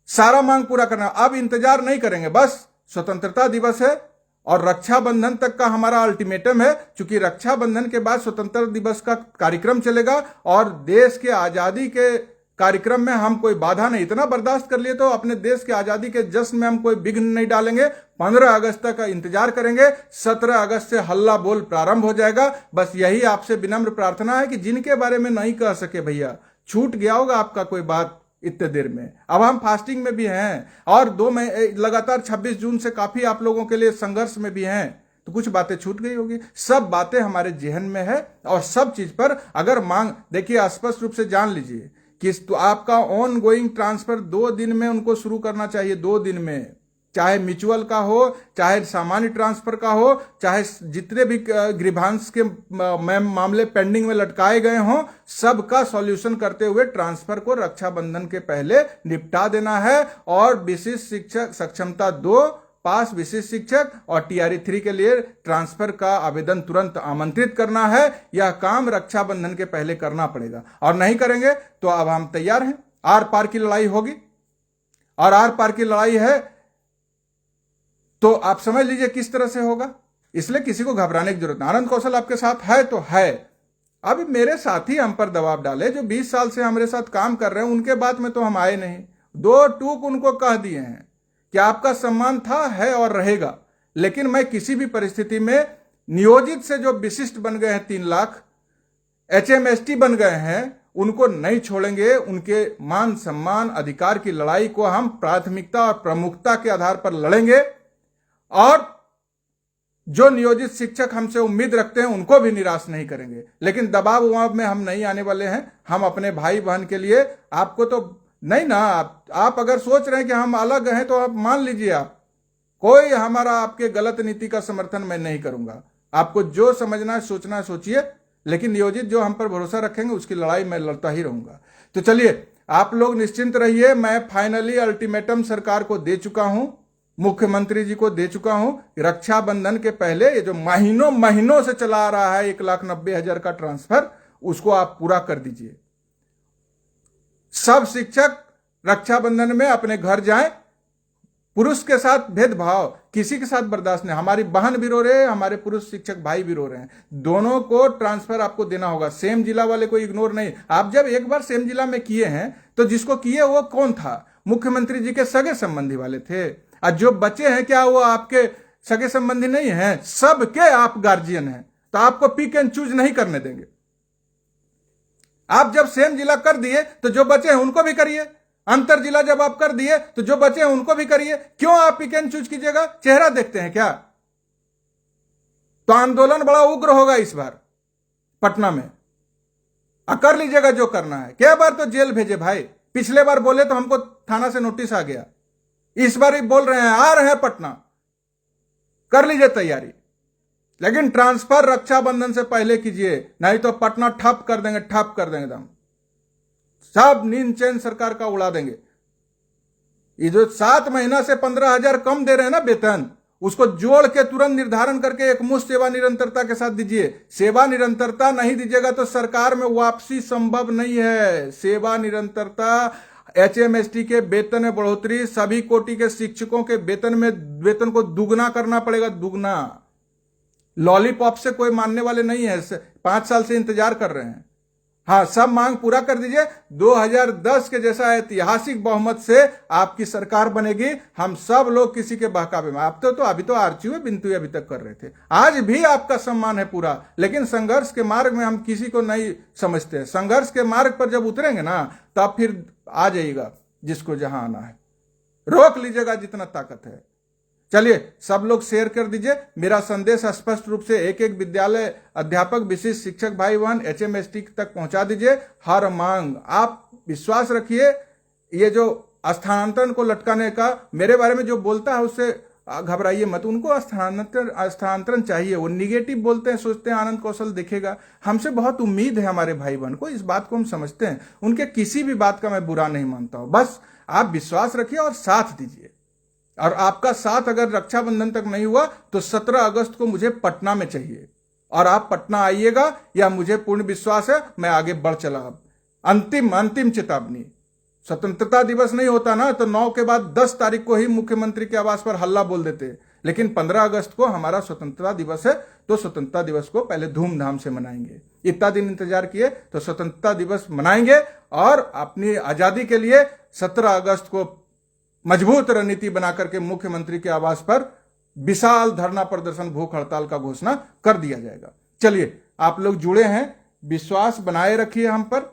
सारा मांग पूरा करना। अब इंतजार नहीं करेंगे, बस स्वतंत्रता दिवस है और रक्षाबंधन तक का हमारा अल्टीमेटम है। चूंकि रक्षाबंधन के बाद स्वतंत्रता दिवस का कार्यक्रम चलेगा और देश के आजादी के कार्यक्रम में हम कोई बाधा नहीं, इतना बर्दाश्त कर लिए तो अपने देश के आजादी के जश्न में हम कोई विघ्न नहीं डालेंगे। 15 अगस्त तक का इंतजार करेंगे, 17 अगस्त से हल्ला बोल प्रारंभ हो जाएगा। बस यही आपसे विनम्र प्रार्थना है कि जिनके बारे में नहीं कह सके, भैया छूट गया होगा आपका कोई बात इतने देर में, अब हम फास्टिंग में भी हैं और 2 महीने लगातार 26 जून से काफी आप लोगों के लिए संघर्ष में भी हैं, तो कुछ बातें छूट गई होगी। सब बातें हमारे जेहन में है और सब चीज पर अगर मांग, देखिए स्पष्ट रूप से जान लीजिए कि तो आपका ऑन गोइंग ट्रांसफर 2 दिन में उनको शुरू करना चाहिए, 2 दिन में, चाहे म्यूचुअल का हो, चाहे सामान्य ट्रांसफर का हो, चाहे जितने भी ग्रीवांस के मामले पेंडिंग में लटकाए गए हों, सबका सॉल्यूशन करते हुए ट्रांसफर को रक्षाबंधन के पहले निपटा देना है। और विशिष्ट शिक्षक सक्षमता 2 पास विशिष्ट शिक्षक और TRE 3 के लिए ट्रांसफर का आवेदन तुरंत आमंत्रित करना है। यह काम रक्षाबंधन के पहले करना पड़ेगा, और नहीं करेंगे तो अब हम तैयार हैं, आर पार की लड़ाई होगी। और आर पार की लड़ाई है तो आप समझ लीजिए किस तरह से होगा, इसलिए किसी को घबराने की जरूरत नहीं। आनंद कौशल आपके साथ है तो है। अभी मेरे साथी हम पर दबाव डाले, जो 20 साल से हमारे साथ काम कर रहे हैं, उनके बात में तो हम आए नहीं। 2 टूक उनको कह दिए हैं कि आपका सम्मान था, है और रहेगा, लेकिन मैं किसी भी परिस्थिति में नियोजित से जो विशिष्ट बन गए हैं 3 लाख, HMST बन गए हैं, उनको नहीं छोड़ेंगे। उनके मान सम्मान अधिकार की लड़ाई को हम प्राथमिकता और प्रमुखता के आधार पर लड़ेंगे। और जो नियोजित शिक्षक हमसे उम्मीद रखते हैं उनको भी निराश नहीं करेंगे, लेकिन दबाव उबाव में हम नहीं आने वाले हैं। हम अपने भाई बहन के लिए, आपको तो नहीं ना, आप अगर सोच रहे हैं कि हम अलग हैं तो आप मान लीजिए, आप कोई हमारा आपके गलत नीति का समर्थन मैं नहीं करूंगा। आपको जो समझना है सोचना है सोचिए, लेकिन नियोजित जो हम पर भरोसा रखेंगे उसकी लड़ाई मैं लड़ता ही रहूंगा। तो चलिए आप लोग निश्चिंत रहिए, मैं फाइनली अल्टीमेटम सरकार को दे चुका हूं, मुख्यमंत्री जी को दे चुका हूं। रक्षाबंधन के पहले ये जो महीनों से चला आ रहा है 1,90,000 का ट्रांसफर, उसको आप पूरा कर दीजिए। सब शिक्षक रक्षाबंधन में अपने घर जाएं। पुरुष के साथ भेदभाव किसी के साथ बर्दाश्त नहीं। हमारी बहन भी रो रहे हैं, हमारे पुरुष शिक्षक भाई भी रो रहे हैं, दोनों को ट्रांसफर आपको देना होगा। सेम जिला वाले को इग्नोर नहीं। आप जब एक बार सेम जिला में किए हैं तो जिसको किए वो कौन था? मुख्यमंत्री जी के सगे संबंधी वाले थे। और जो बचे हैं क्या वो आपके सगे संबंधी नहीं हैं? सबके आप गार्जियन हैं। तो आपको पिक एंड चूज नहीं करने देंगे। आप जब सेम जिला कर दिए तो जो बचे हैं उनको भी करिए, अंतर जिला जब आप कर दिए तो जो बचे हैं उनको भी करिए। क्यों आप पिक एंड चूज कीजिएगा? चेहरा देखते हैं क्या? तो आंदोलन बड़ा उग्र होगा इस बार पटना में। कर लीजिएगा जो करना है। क्या बार तो जेल भेजे भाई, पिछले बार बोले तो हमको थाना से नोटिस आ गया, इस बार ही बोल रहे हैं आ रहे हैं पटना, कर लीजिए तैयारी। लेकिन ट्रांसफर रक्षाबंधन से पहले कीजिए, नहीं तो पटना ठप कर देंगे, ठप कर देंगे एकदम। सब नींद चैन सरकार का उड़ा देंगे। ये जो 7 महीना से 15,000 कम दे रहे हैं ना वेतन, उसको जोड़ के तुरंत निर्धारण करके एक मुश्त सेवा निरंतरता के साथ दीजिए। सेवा निरंतरता नहीं दीजिएगा तो सरकार में वापसी संभव नहीं है। सेवा निरंतरता, HMST के वेतन में बढ़ोतरी, सभी कोटि के शिक्षकों के वेतन को दुगना करना पड़ेगा, दुगना। लॉलीपॉप से कोई मानने वाले नहीं है, 5 साल से इंतजार कर रहे हैं। हाँ, सब मांग पूरा कर दीजिए। 2010 के जैसा ऐतिहासिक बहुमत से आपकी सरकार बनेगी। हम सब लोग किसी के बहकावे में, आप तो अभी तो आरचीओ बिंतु अभी तक कर रहे थे, आज भी आपका सम्मान है पूरा, लेकिन संघर्ष के मार्ग में हम किसी को नहीं समझते। संघर्ष के मार्ग पर जब उतरेंगे ना, तब फिर आ जाइएगा जिसको जहां आना है, रोक लीजिएगा जितना ताकत है। चलिए सब लोग शेयर कर दीजिए। मेरा संदेश स्पष्ट रूप से एक एक विद्यालय अध्यापक, विशिष्ट शिक्षक भाई बहन, HMST तक पहुंचा दीजिए। हर मांग, आप विश्वास रखिए, ये जो स्थानांतरण को लटकाने का मेरे बारे में जो बोलता है उससे घबराइए मत। उनको स्थानांतरण चाहिए, वो निगेटिव बोलते हैं, सोचते हैं आनंद कौशल देखेगा। हमसे बहुत उम्मीद है हमारे भाई बहन को, इस बात को हम समझते हैं। उनके किसी भी बात का मैं बुरा नहीं मानता हूं, बस आप विश्वास रखिए और साथ दीजिए। और आपका साथ अगर रक्षाबंधन तक नहीं हुआ तो 17 अगस्त को मुझे पटना में चाहिए, और आप पटना आइएगा, या मुझे पूर्ण विश्वास है मैं आगे बढ़ चला। अंतिम चेतावनी, स्वतंत्रता दिवस नहीं होता ना तो 9 के बाद 10 तारीख को ही मुख्यमंत्री के आवास पर हल्ला बोल देते, लेकिन 15 अगस्त को हमारा स्वतंत्रता दिवस है, तो स्वतंत्रता दिवस को पहले धूमधाम से मनाएंगे। इतना दिन इंतजार किए तो स्वतंत्रता दिवस मनाएंगे, और अपनी आजादी के लिए 17 अगस्त को मजबूत रणनीति बनाकर के मुख्यमंत्री के आवास पर विशाल धरना प्रदर्शन, भूख हड़ताल का घोषणा कर दिया जाएगा। चलिए आप लोग जुड़े हैं, विश्वास बनाए रखिए, हम पर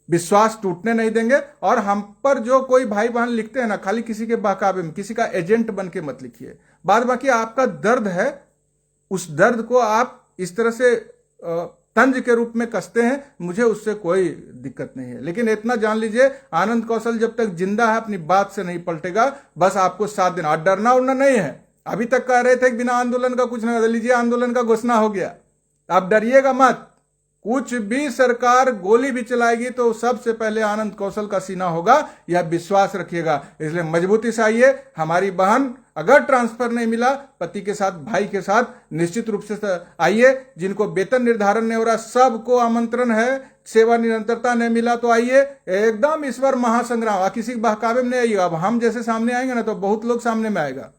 विश्वास टूटने नहीं देंगे। और हम पर जो कोई भाई बहन लिखते हैं ना, खाली किसी के बहकावे में, किसी का एजेंट बन के मत लिखिए। बाद बाकी आपका दर्द है, उस दर्द को आप इस तरह से तंज के रूप में कसते हैं, मुझे उससे कोई दिक्कत नहीं है। लेकिन इतना जान लीजिए, आनंद कौशल जब तक जिंदा है अपनी बात से नहीं पलटेगा। बस आपको 7 दिन, और डरना उड़ना नहीं है। अभी तक कह रहे थे कि बिना आंदोलन का कुछ नहीं, लीजिए आंदोलन का घोषणा हो गया, आप डरिएगा मत। कुछ भी सरकार गोली भी चलाएगी तो सबसे पहले आनंद कौशल का सीना होगा, यह विश्वास रखिएगा। इसलिए मजबूती से आइए। हमारी बहन अगर ट्रांसफर नहीं मिला, पति के साथ, भाई के साथ निश्चित रूप से आइए। जिनको वेतन निर्धारण नहीं हो रहा, सबको आमंत्रण है। सेवा निरंतरता नहीं मिला तो आइए, एकदम इस बार महासंग्राम। किसी के बहकावे में नहीं आइएगा। अब हम जैसे सामने आएंगे ना तो बहुत लोग सामने में आएगा,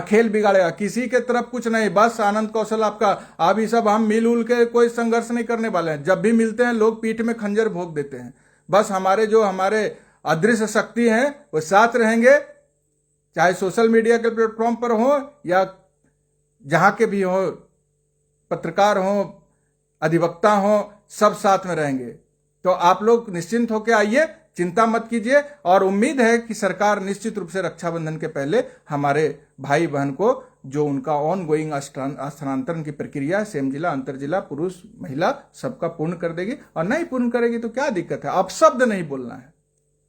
खेल बिगाड़ेगा। किसी के तरफ कुछ नहीं, बस आनंद कौशल आपका। अभी सब हम मिल उल के कोई संघर्ष नहीं करने वाले हैं। जब भी मिलते हैं लोग पीठ में खंजर भोंक देते हैं। बस हमारे अदृश्य शक्ति हैं वो साथ रहेंगे, चाहे सोशल मीडिया के प्लेटफॉर्म पर हो या जहां के भी हो, पत्रकार हो, अधिवक्ता हो, सब साथ में रहेंगे। तो आप लोग निश्चिंत होकर आइए, चिंता मत कीजिए। और उम्मीद है कि सरकार निश्चित रूप से रक्षाबंधन के पहले हमारे भाई बहन को जो उनका ऑन गोइंग स्थानांतरण की प्रक्रिया, सेम जिला, अंतर जिला, पुरुष महिला, सबका पूर्ण कर देगी। और नहीं पूर्ण करेगी तो क्या दिक्कत है, अपशब्द नहीं बोलना है।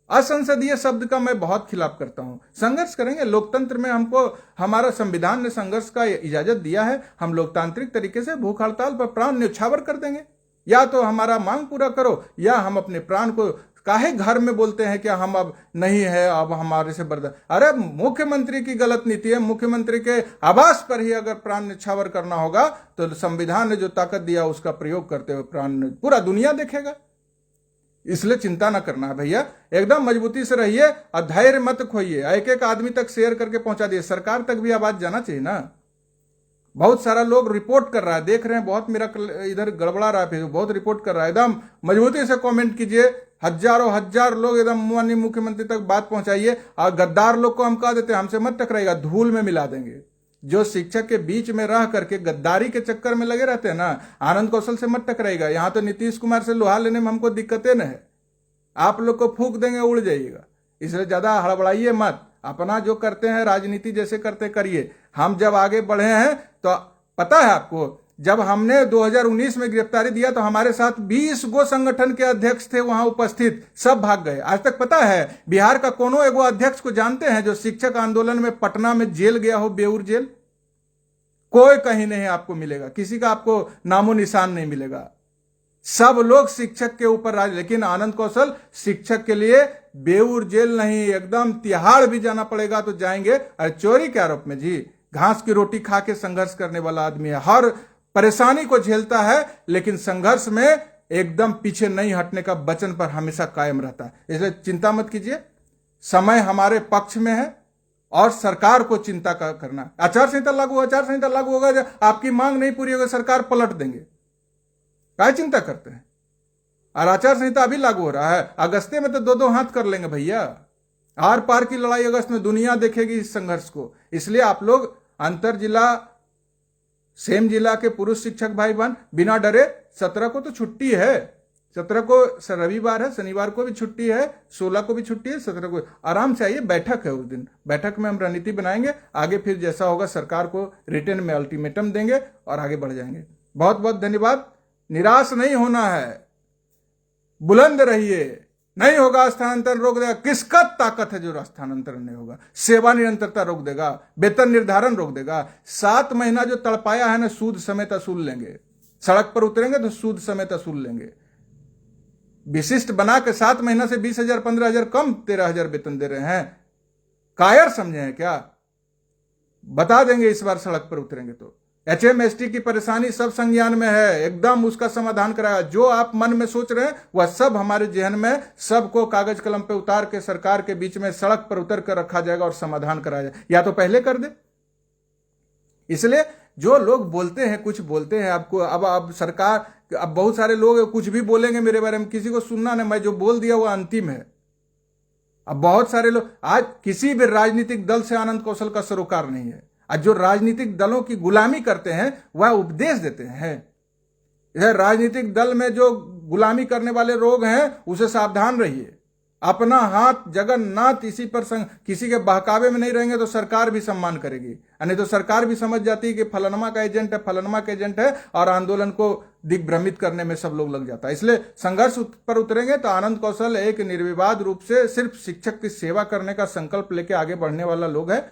असंसदीय शब्द का मैं बहुत खिलाफ करता हूं। संघर्ष करेंगे, लोकतंत्र में हमको हमारा संविधान ने संघर्ष का इजाजत दिया है। हम लोकतांत्रिक तरीके से भूख हड़ताल पर प्राण न्यौछावर कर देंगे। या तो हमारा मांग पूरा करो, या हम अपने प्राण को काहे घर में बोलते हैं कि हम अब नहीं है, अब हमारे से बर्दाश्त। अरे मुख्यमंत्री की गलत नीति है। मुख्यमंत्री के आवास पर ही अगर प्राण न्यौछावर करना होगा तो संविधान ने जो ताकत दिया उसका प्रयोग करते हुए प्राण पूरा दुनिया देखेगा। इसलिए चिंता ना करना है भैया, एकदम मजबूती से रहिए और धैर्य मत खोइए। एक एक आदमी तक शेयर करके पहुंचा दिए, सरकार तक भी आवाज जाना चाहिए ना। बहुत सारा लोग रिपोर्ट कर रहा है, देख रहे हैं, बहुत मेरा इधर गड़बड़ा रहा है, बहुत रिपोर्ट कर रहा है। एकदम मजबूती से कमेंट कीजिए, हजार लोग एकदम माननीय मुख्यमंत्री तक बात पहुंचाइए। और गद्दार लोग को हम कह देते हैं हमसे मत टकराइएगा, धूल में मिला देंगे। जो शिक्षक के बीच में रह करके गद्दारी के चक्कर में लगे रहते हैं ना, आनंद कौशल से मत टकराएगा। यहां तो नीतीश कुमार से लोहा लेने में हमको दिक्कतें न है, आप लोग को फूंक देंगे उड़ जाइएगा। इसलिए ज्यादा हड़बड़ाइए मत, अपना जो करते हैं राजनीति जैसे करते करिए। हम जब आगे बढ़े हैं तो पता है आपको, जब हमने 2019 में गिरफ्तारी दिया तो हमारे साथ 20 गो संगठन के अध्यक्ष थे वहां उपस्थित, सब भाग गए। आज तक पता है बिहार का कोनो एगो अध्यक्ष को जानते हैं जो शिक्षक आंदोलन में पटना में जेल गया हो, बेऊर जेल? कोई कहीं नहीं आपको मिलेगा, किसी का आपको नामो निशान नहीं मिलेगा। सब लोग शिक्षक के ऊपर राज। लेकिन आनंद कौशल शिक्षक के लिए बेऊर जेल नहीं, एकदम तिहाड़ भी जाना पड़ेगा तो जाएंगे। अरे चोरी के आरोप में जी, घास की रोटी खा के संघर्ष करने वाला आदमी है, हर परेशानी को झेलता है, लेकिन संघर्ष में एकदम पीछे नहीं हटने का वचन पर हमेशा कायम रहता है। इसलिए चिंता मत कीजिए, समय हमारे पक्ष में है और सरकार को चिंता करना। आचार संहिता लागू होगा, जब आपकी मांग नहीं पूरी होगी सरकार पलट देंगे, क्या चिंता करते हैं? और आचार संहिता अभी लागू हो रहा है, अगस्ते में तो दो हाथ कर लेंगे भैया। आर पार की लड़ाई अगस्त में दुनिया देखेगी इस संघर्ष को। इसलिए आप लोग अंतर जिला, सेम जिला के पुरुष शिक्षक भाई बहन बिना डरे, 17 को तो छुट्टी है, 17 को रविवार है, शनिवार को भी छुट्टी है, 16 को भी छुट्टी है, 17 को आराम से आइए। बैठक है उस दिन, बैठक में हम रणनीति बनाएंगे, आगे फिर जैसा होगा सरकार को रिटर्न में अल्टीमेटम देंगे और आगे बढ़ जाएंगे। बहुत बहुत धन्यवाद। निराश नहीं होना है, बुलंद रहिए। नहीं होगा स्थानांतरण रोक देगा, किसका ताकत है जो स्थानांतरण नहीं होगा? सेवा निरंतरता रोक देगा, वेतन निर्धारण रोक देगा। 7 महीना जो तड़पाया है ना, सूद समेत असूल लेंगे। सड़क पर उतरेंगे तो सूद समेत असूल लेंगे। विशिष्ट बना के 7 महीना से 20,000 15,000 कम 13,000 वेतन दे रहे हैं। कायर समझे हैं क्या? बता देंगे इस बार सड़क पर उतरेंगे तो। HMST की परेशानी सब संज्ञान में है, एकदम उसका समाधान कराया। जो आप मन में सोच रहे हैं वह सब हमारे जहन में, सबको कागज कलम पे उतार के सरकार के बीच में सड़क पर उतर कर रखा जाएगा और समाधान कराया जाएगा। या तो पहले कर दे। इसलिए जो लोग बोलते हैं, कुछ बोलते हैं आपको, अब सरकार, अब बहुत सारे लोग कुछ भी बोलेंगे मेरे बारे में, किसी को सुनना नहीं, मैं जो बोल दिया वो अंतिम है। अब बहुत सारे लोग, आज किसी भी राजनीतिक दल से आनंद कौशल का सरोकार नहीं है। आज जो राजनीतिक दलों की गुलामी करते हैं वह उपदेश देते हैं। इधर राजनीतिक दल में जो गुलामी करने वाले लोग हैं उसे सावधान रहिए। अपना हाथ जगन्नाथ इसी पर किसी के बहकावे में नहीं रहेंगे तो सरकार भी सम्मान करेगी, नहीं तो सरकार भी समझ जाती है कि फलनमा का एजेंट है, फलनमा का एजेंट है, और आंदोलन को दिग्भ्रमित करने में सब लोग लग जाता है। इसलिए संघर्ष पर उतरेंगे तो आनंद कौशल एक निर्विवाद रूप से सिर्फ शिक्षक की सेवा करने का संकल्प लेके आगे बढ़ने वाला लोग है।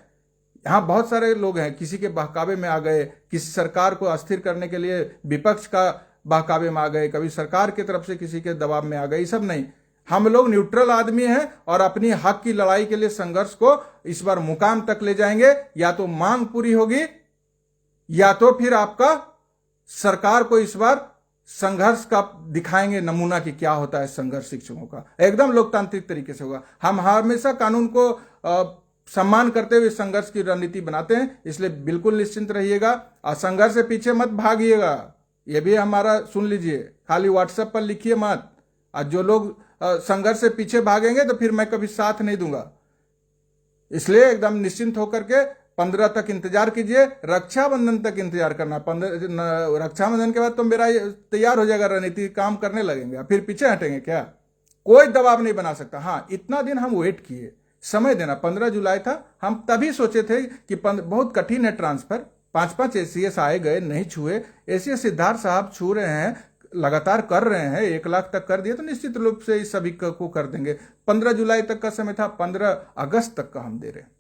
यहां बहुत सारे लोग हैं किसी के बहकावे में आ गए, किसी सरकार को अस्थिर करने के लिए विपक्ष का बहकावे में आ गए, कभी सरकार की तरफ से किसी के दबाव में आ गए, सब नहीं। हम लोग न्यूट्रल आदमी हैं और अपनी हक की लड़ाई के लिए संघर्ष को इस बार मुकाम तक ले जाएंगे। या तो मांग पूरी होगी या तो फिर आपका सरकार को इस बार संघर्ष का दिखाएंगे नमूना कि क्या होता है संघर्ष शिक्षकों का। एकदम लोकतांत्रिक तरीके से होगा। हम हमेशा कानून को सम्मान करते हुए संघर्ष की रणनीति बनाते हैं, इसलिए बिल्कुल निश्चिंत रहिएगा और संघर्ष से पीछे मत भागिएगा। यह भी हमारा सुन लीजिए, खाली व्हाट्सएप पर लिखिए मत। और जो लोग संघर्ष से पीछे भागेंगे तो फिर मैं कभी साथ नहीं दूंगा। इसलिए एकदम निश्चिंत होकर के 15 तक इंतजार कीजिए, रक्षाबंधन तक इंतजार करना। रक्षाबंधन के बाद तो मेरा तैयार हो जाएगा रणनीति, काम करने लगेंगे, फिर पीछे हटेंगे क्या? कोई दबाव नहीं बना सकता। हाँ, इतना दिन हम वेट किए, समय देना। 15 जुलाई था, हम तभी सोचे थे कि बहुत कठिन है ट्रांसफर, 5-5 ACS आए गए नहीं छुए। ACS सिद्धार्थ साहब छू रहे हैं, लगातार कर रहे हैं, 1 लाख तक कर दिए तो निश्चित रूप से इस सभी को कर देंगे। 15 जुलाई तक का समय था, 15 अगस्त तक का हम दे रहे हैं।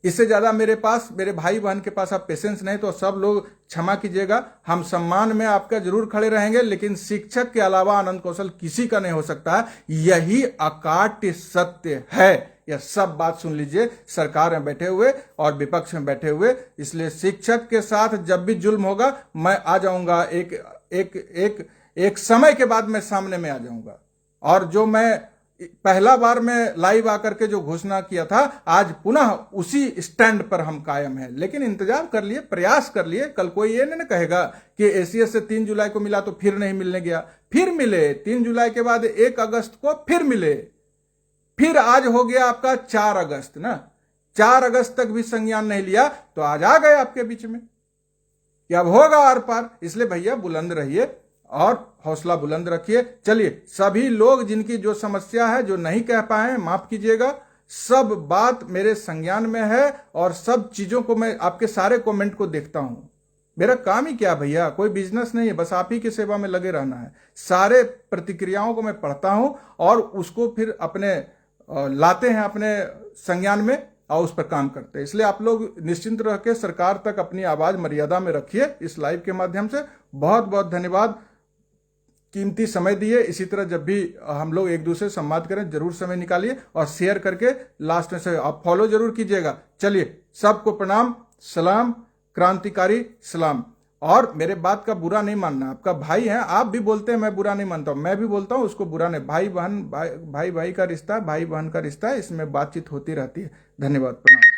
इससे ज्यादा मेरे भाई बहन के पास आप पेशेंस नहीं, तो सब लोग क्षमा कीजिएगा। हम सम्मान में आपका जरूर खड़े रहेंगे, लेकिन शिक्षक के अलावा आनंद कौशल किसी का नहीं हो सकता। यही अकाट्य सत्य है। यह सब बात सुन लीजिए, सरकार में बैठे हुए और विपक्ष में बैठे हुए। इसलिए शिक्षक के साथ जब भी जुल्म होगा मैं आ जाऊंगा, एक समय के बाद मैं सामने में आ जाऊंगा। और जो मैं पहला बार में लाइव आकर के जो घोषणा किया था, आज पुनः उसी स्टैंड पर हम कायम हैं। लेकिन इंतजार कर लिए, प्रयास कर लिए। कल कोई ये नहीं कहेगा कि ACS से 3 जुलाई को मिला तो फिर नहीं मिलने गया, फिर मिले। 3 जुलाई के बाद 1 अगस्त को फिर मिले, फिर आज हो गया आपका 4 अगस्त ना। 4 अगस्त तक भी संज्ञान नहीं लिया तो आज आ गए आपके बीच में कि अब होगा आर पार। इसलिए भैया बुलंद रहिए और हौसला बुलंद रखिए। चलिए, सभी लोग जिनकी जो समस्या है, जो नहीं कह पाए, माफ कीजिएगा, सब बात मेरे संज्ञान में है और सब चीजों को मैं आपके सारे कमेंट को देखता हूं। मेरा काम ही क्या भैया, कोई बिजनेस नहीं है, बस आप ही की सेवा में लगे रहना है। सारे प्रतिक्रियाओं को मैं पढ़ता हूं और उसको फिर अपने लाते हैं अपने संज्ञान में और उस पर काम करते हैं। इसलिए आप लोग निश्चिंत रह के सरकार तक अपनी आवाज मर्यादा में रखिए इस लाइव के माध्यम से। बहुत बहुत धन्यवाद, कीमती समय दिए। इसी तरह जब भी हम लोग एक दूसरे से संवाद करें जरूर समय निकालिए और शेयर करके लास्ट में से आप फॉलो जरूर कीजिएगा। चलिए, सबको प्रणाम, सलाम, क्रांतिकारी सलाम। और मेरे बात का बुरा नहीं मानना, आपका भाई है, आप भी बोलते हैं मैं बुरा नहीं मानता हूं, मैं भी बोलता हूं उसको बुरा नहीं। भाई बहन, भाई भाई का रिश्ता, भाई बहन का रिश्ता है, इसमें बातचीत होती रहती है। धन्यवाद, प्रणाम।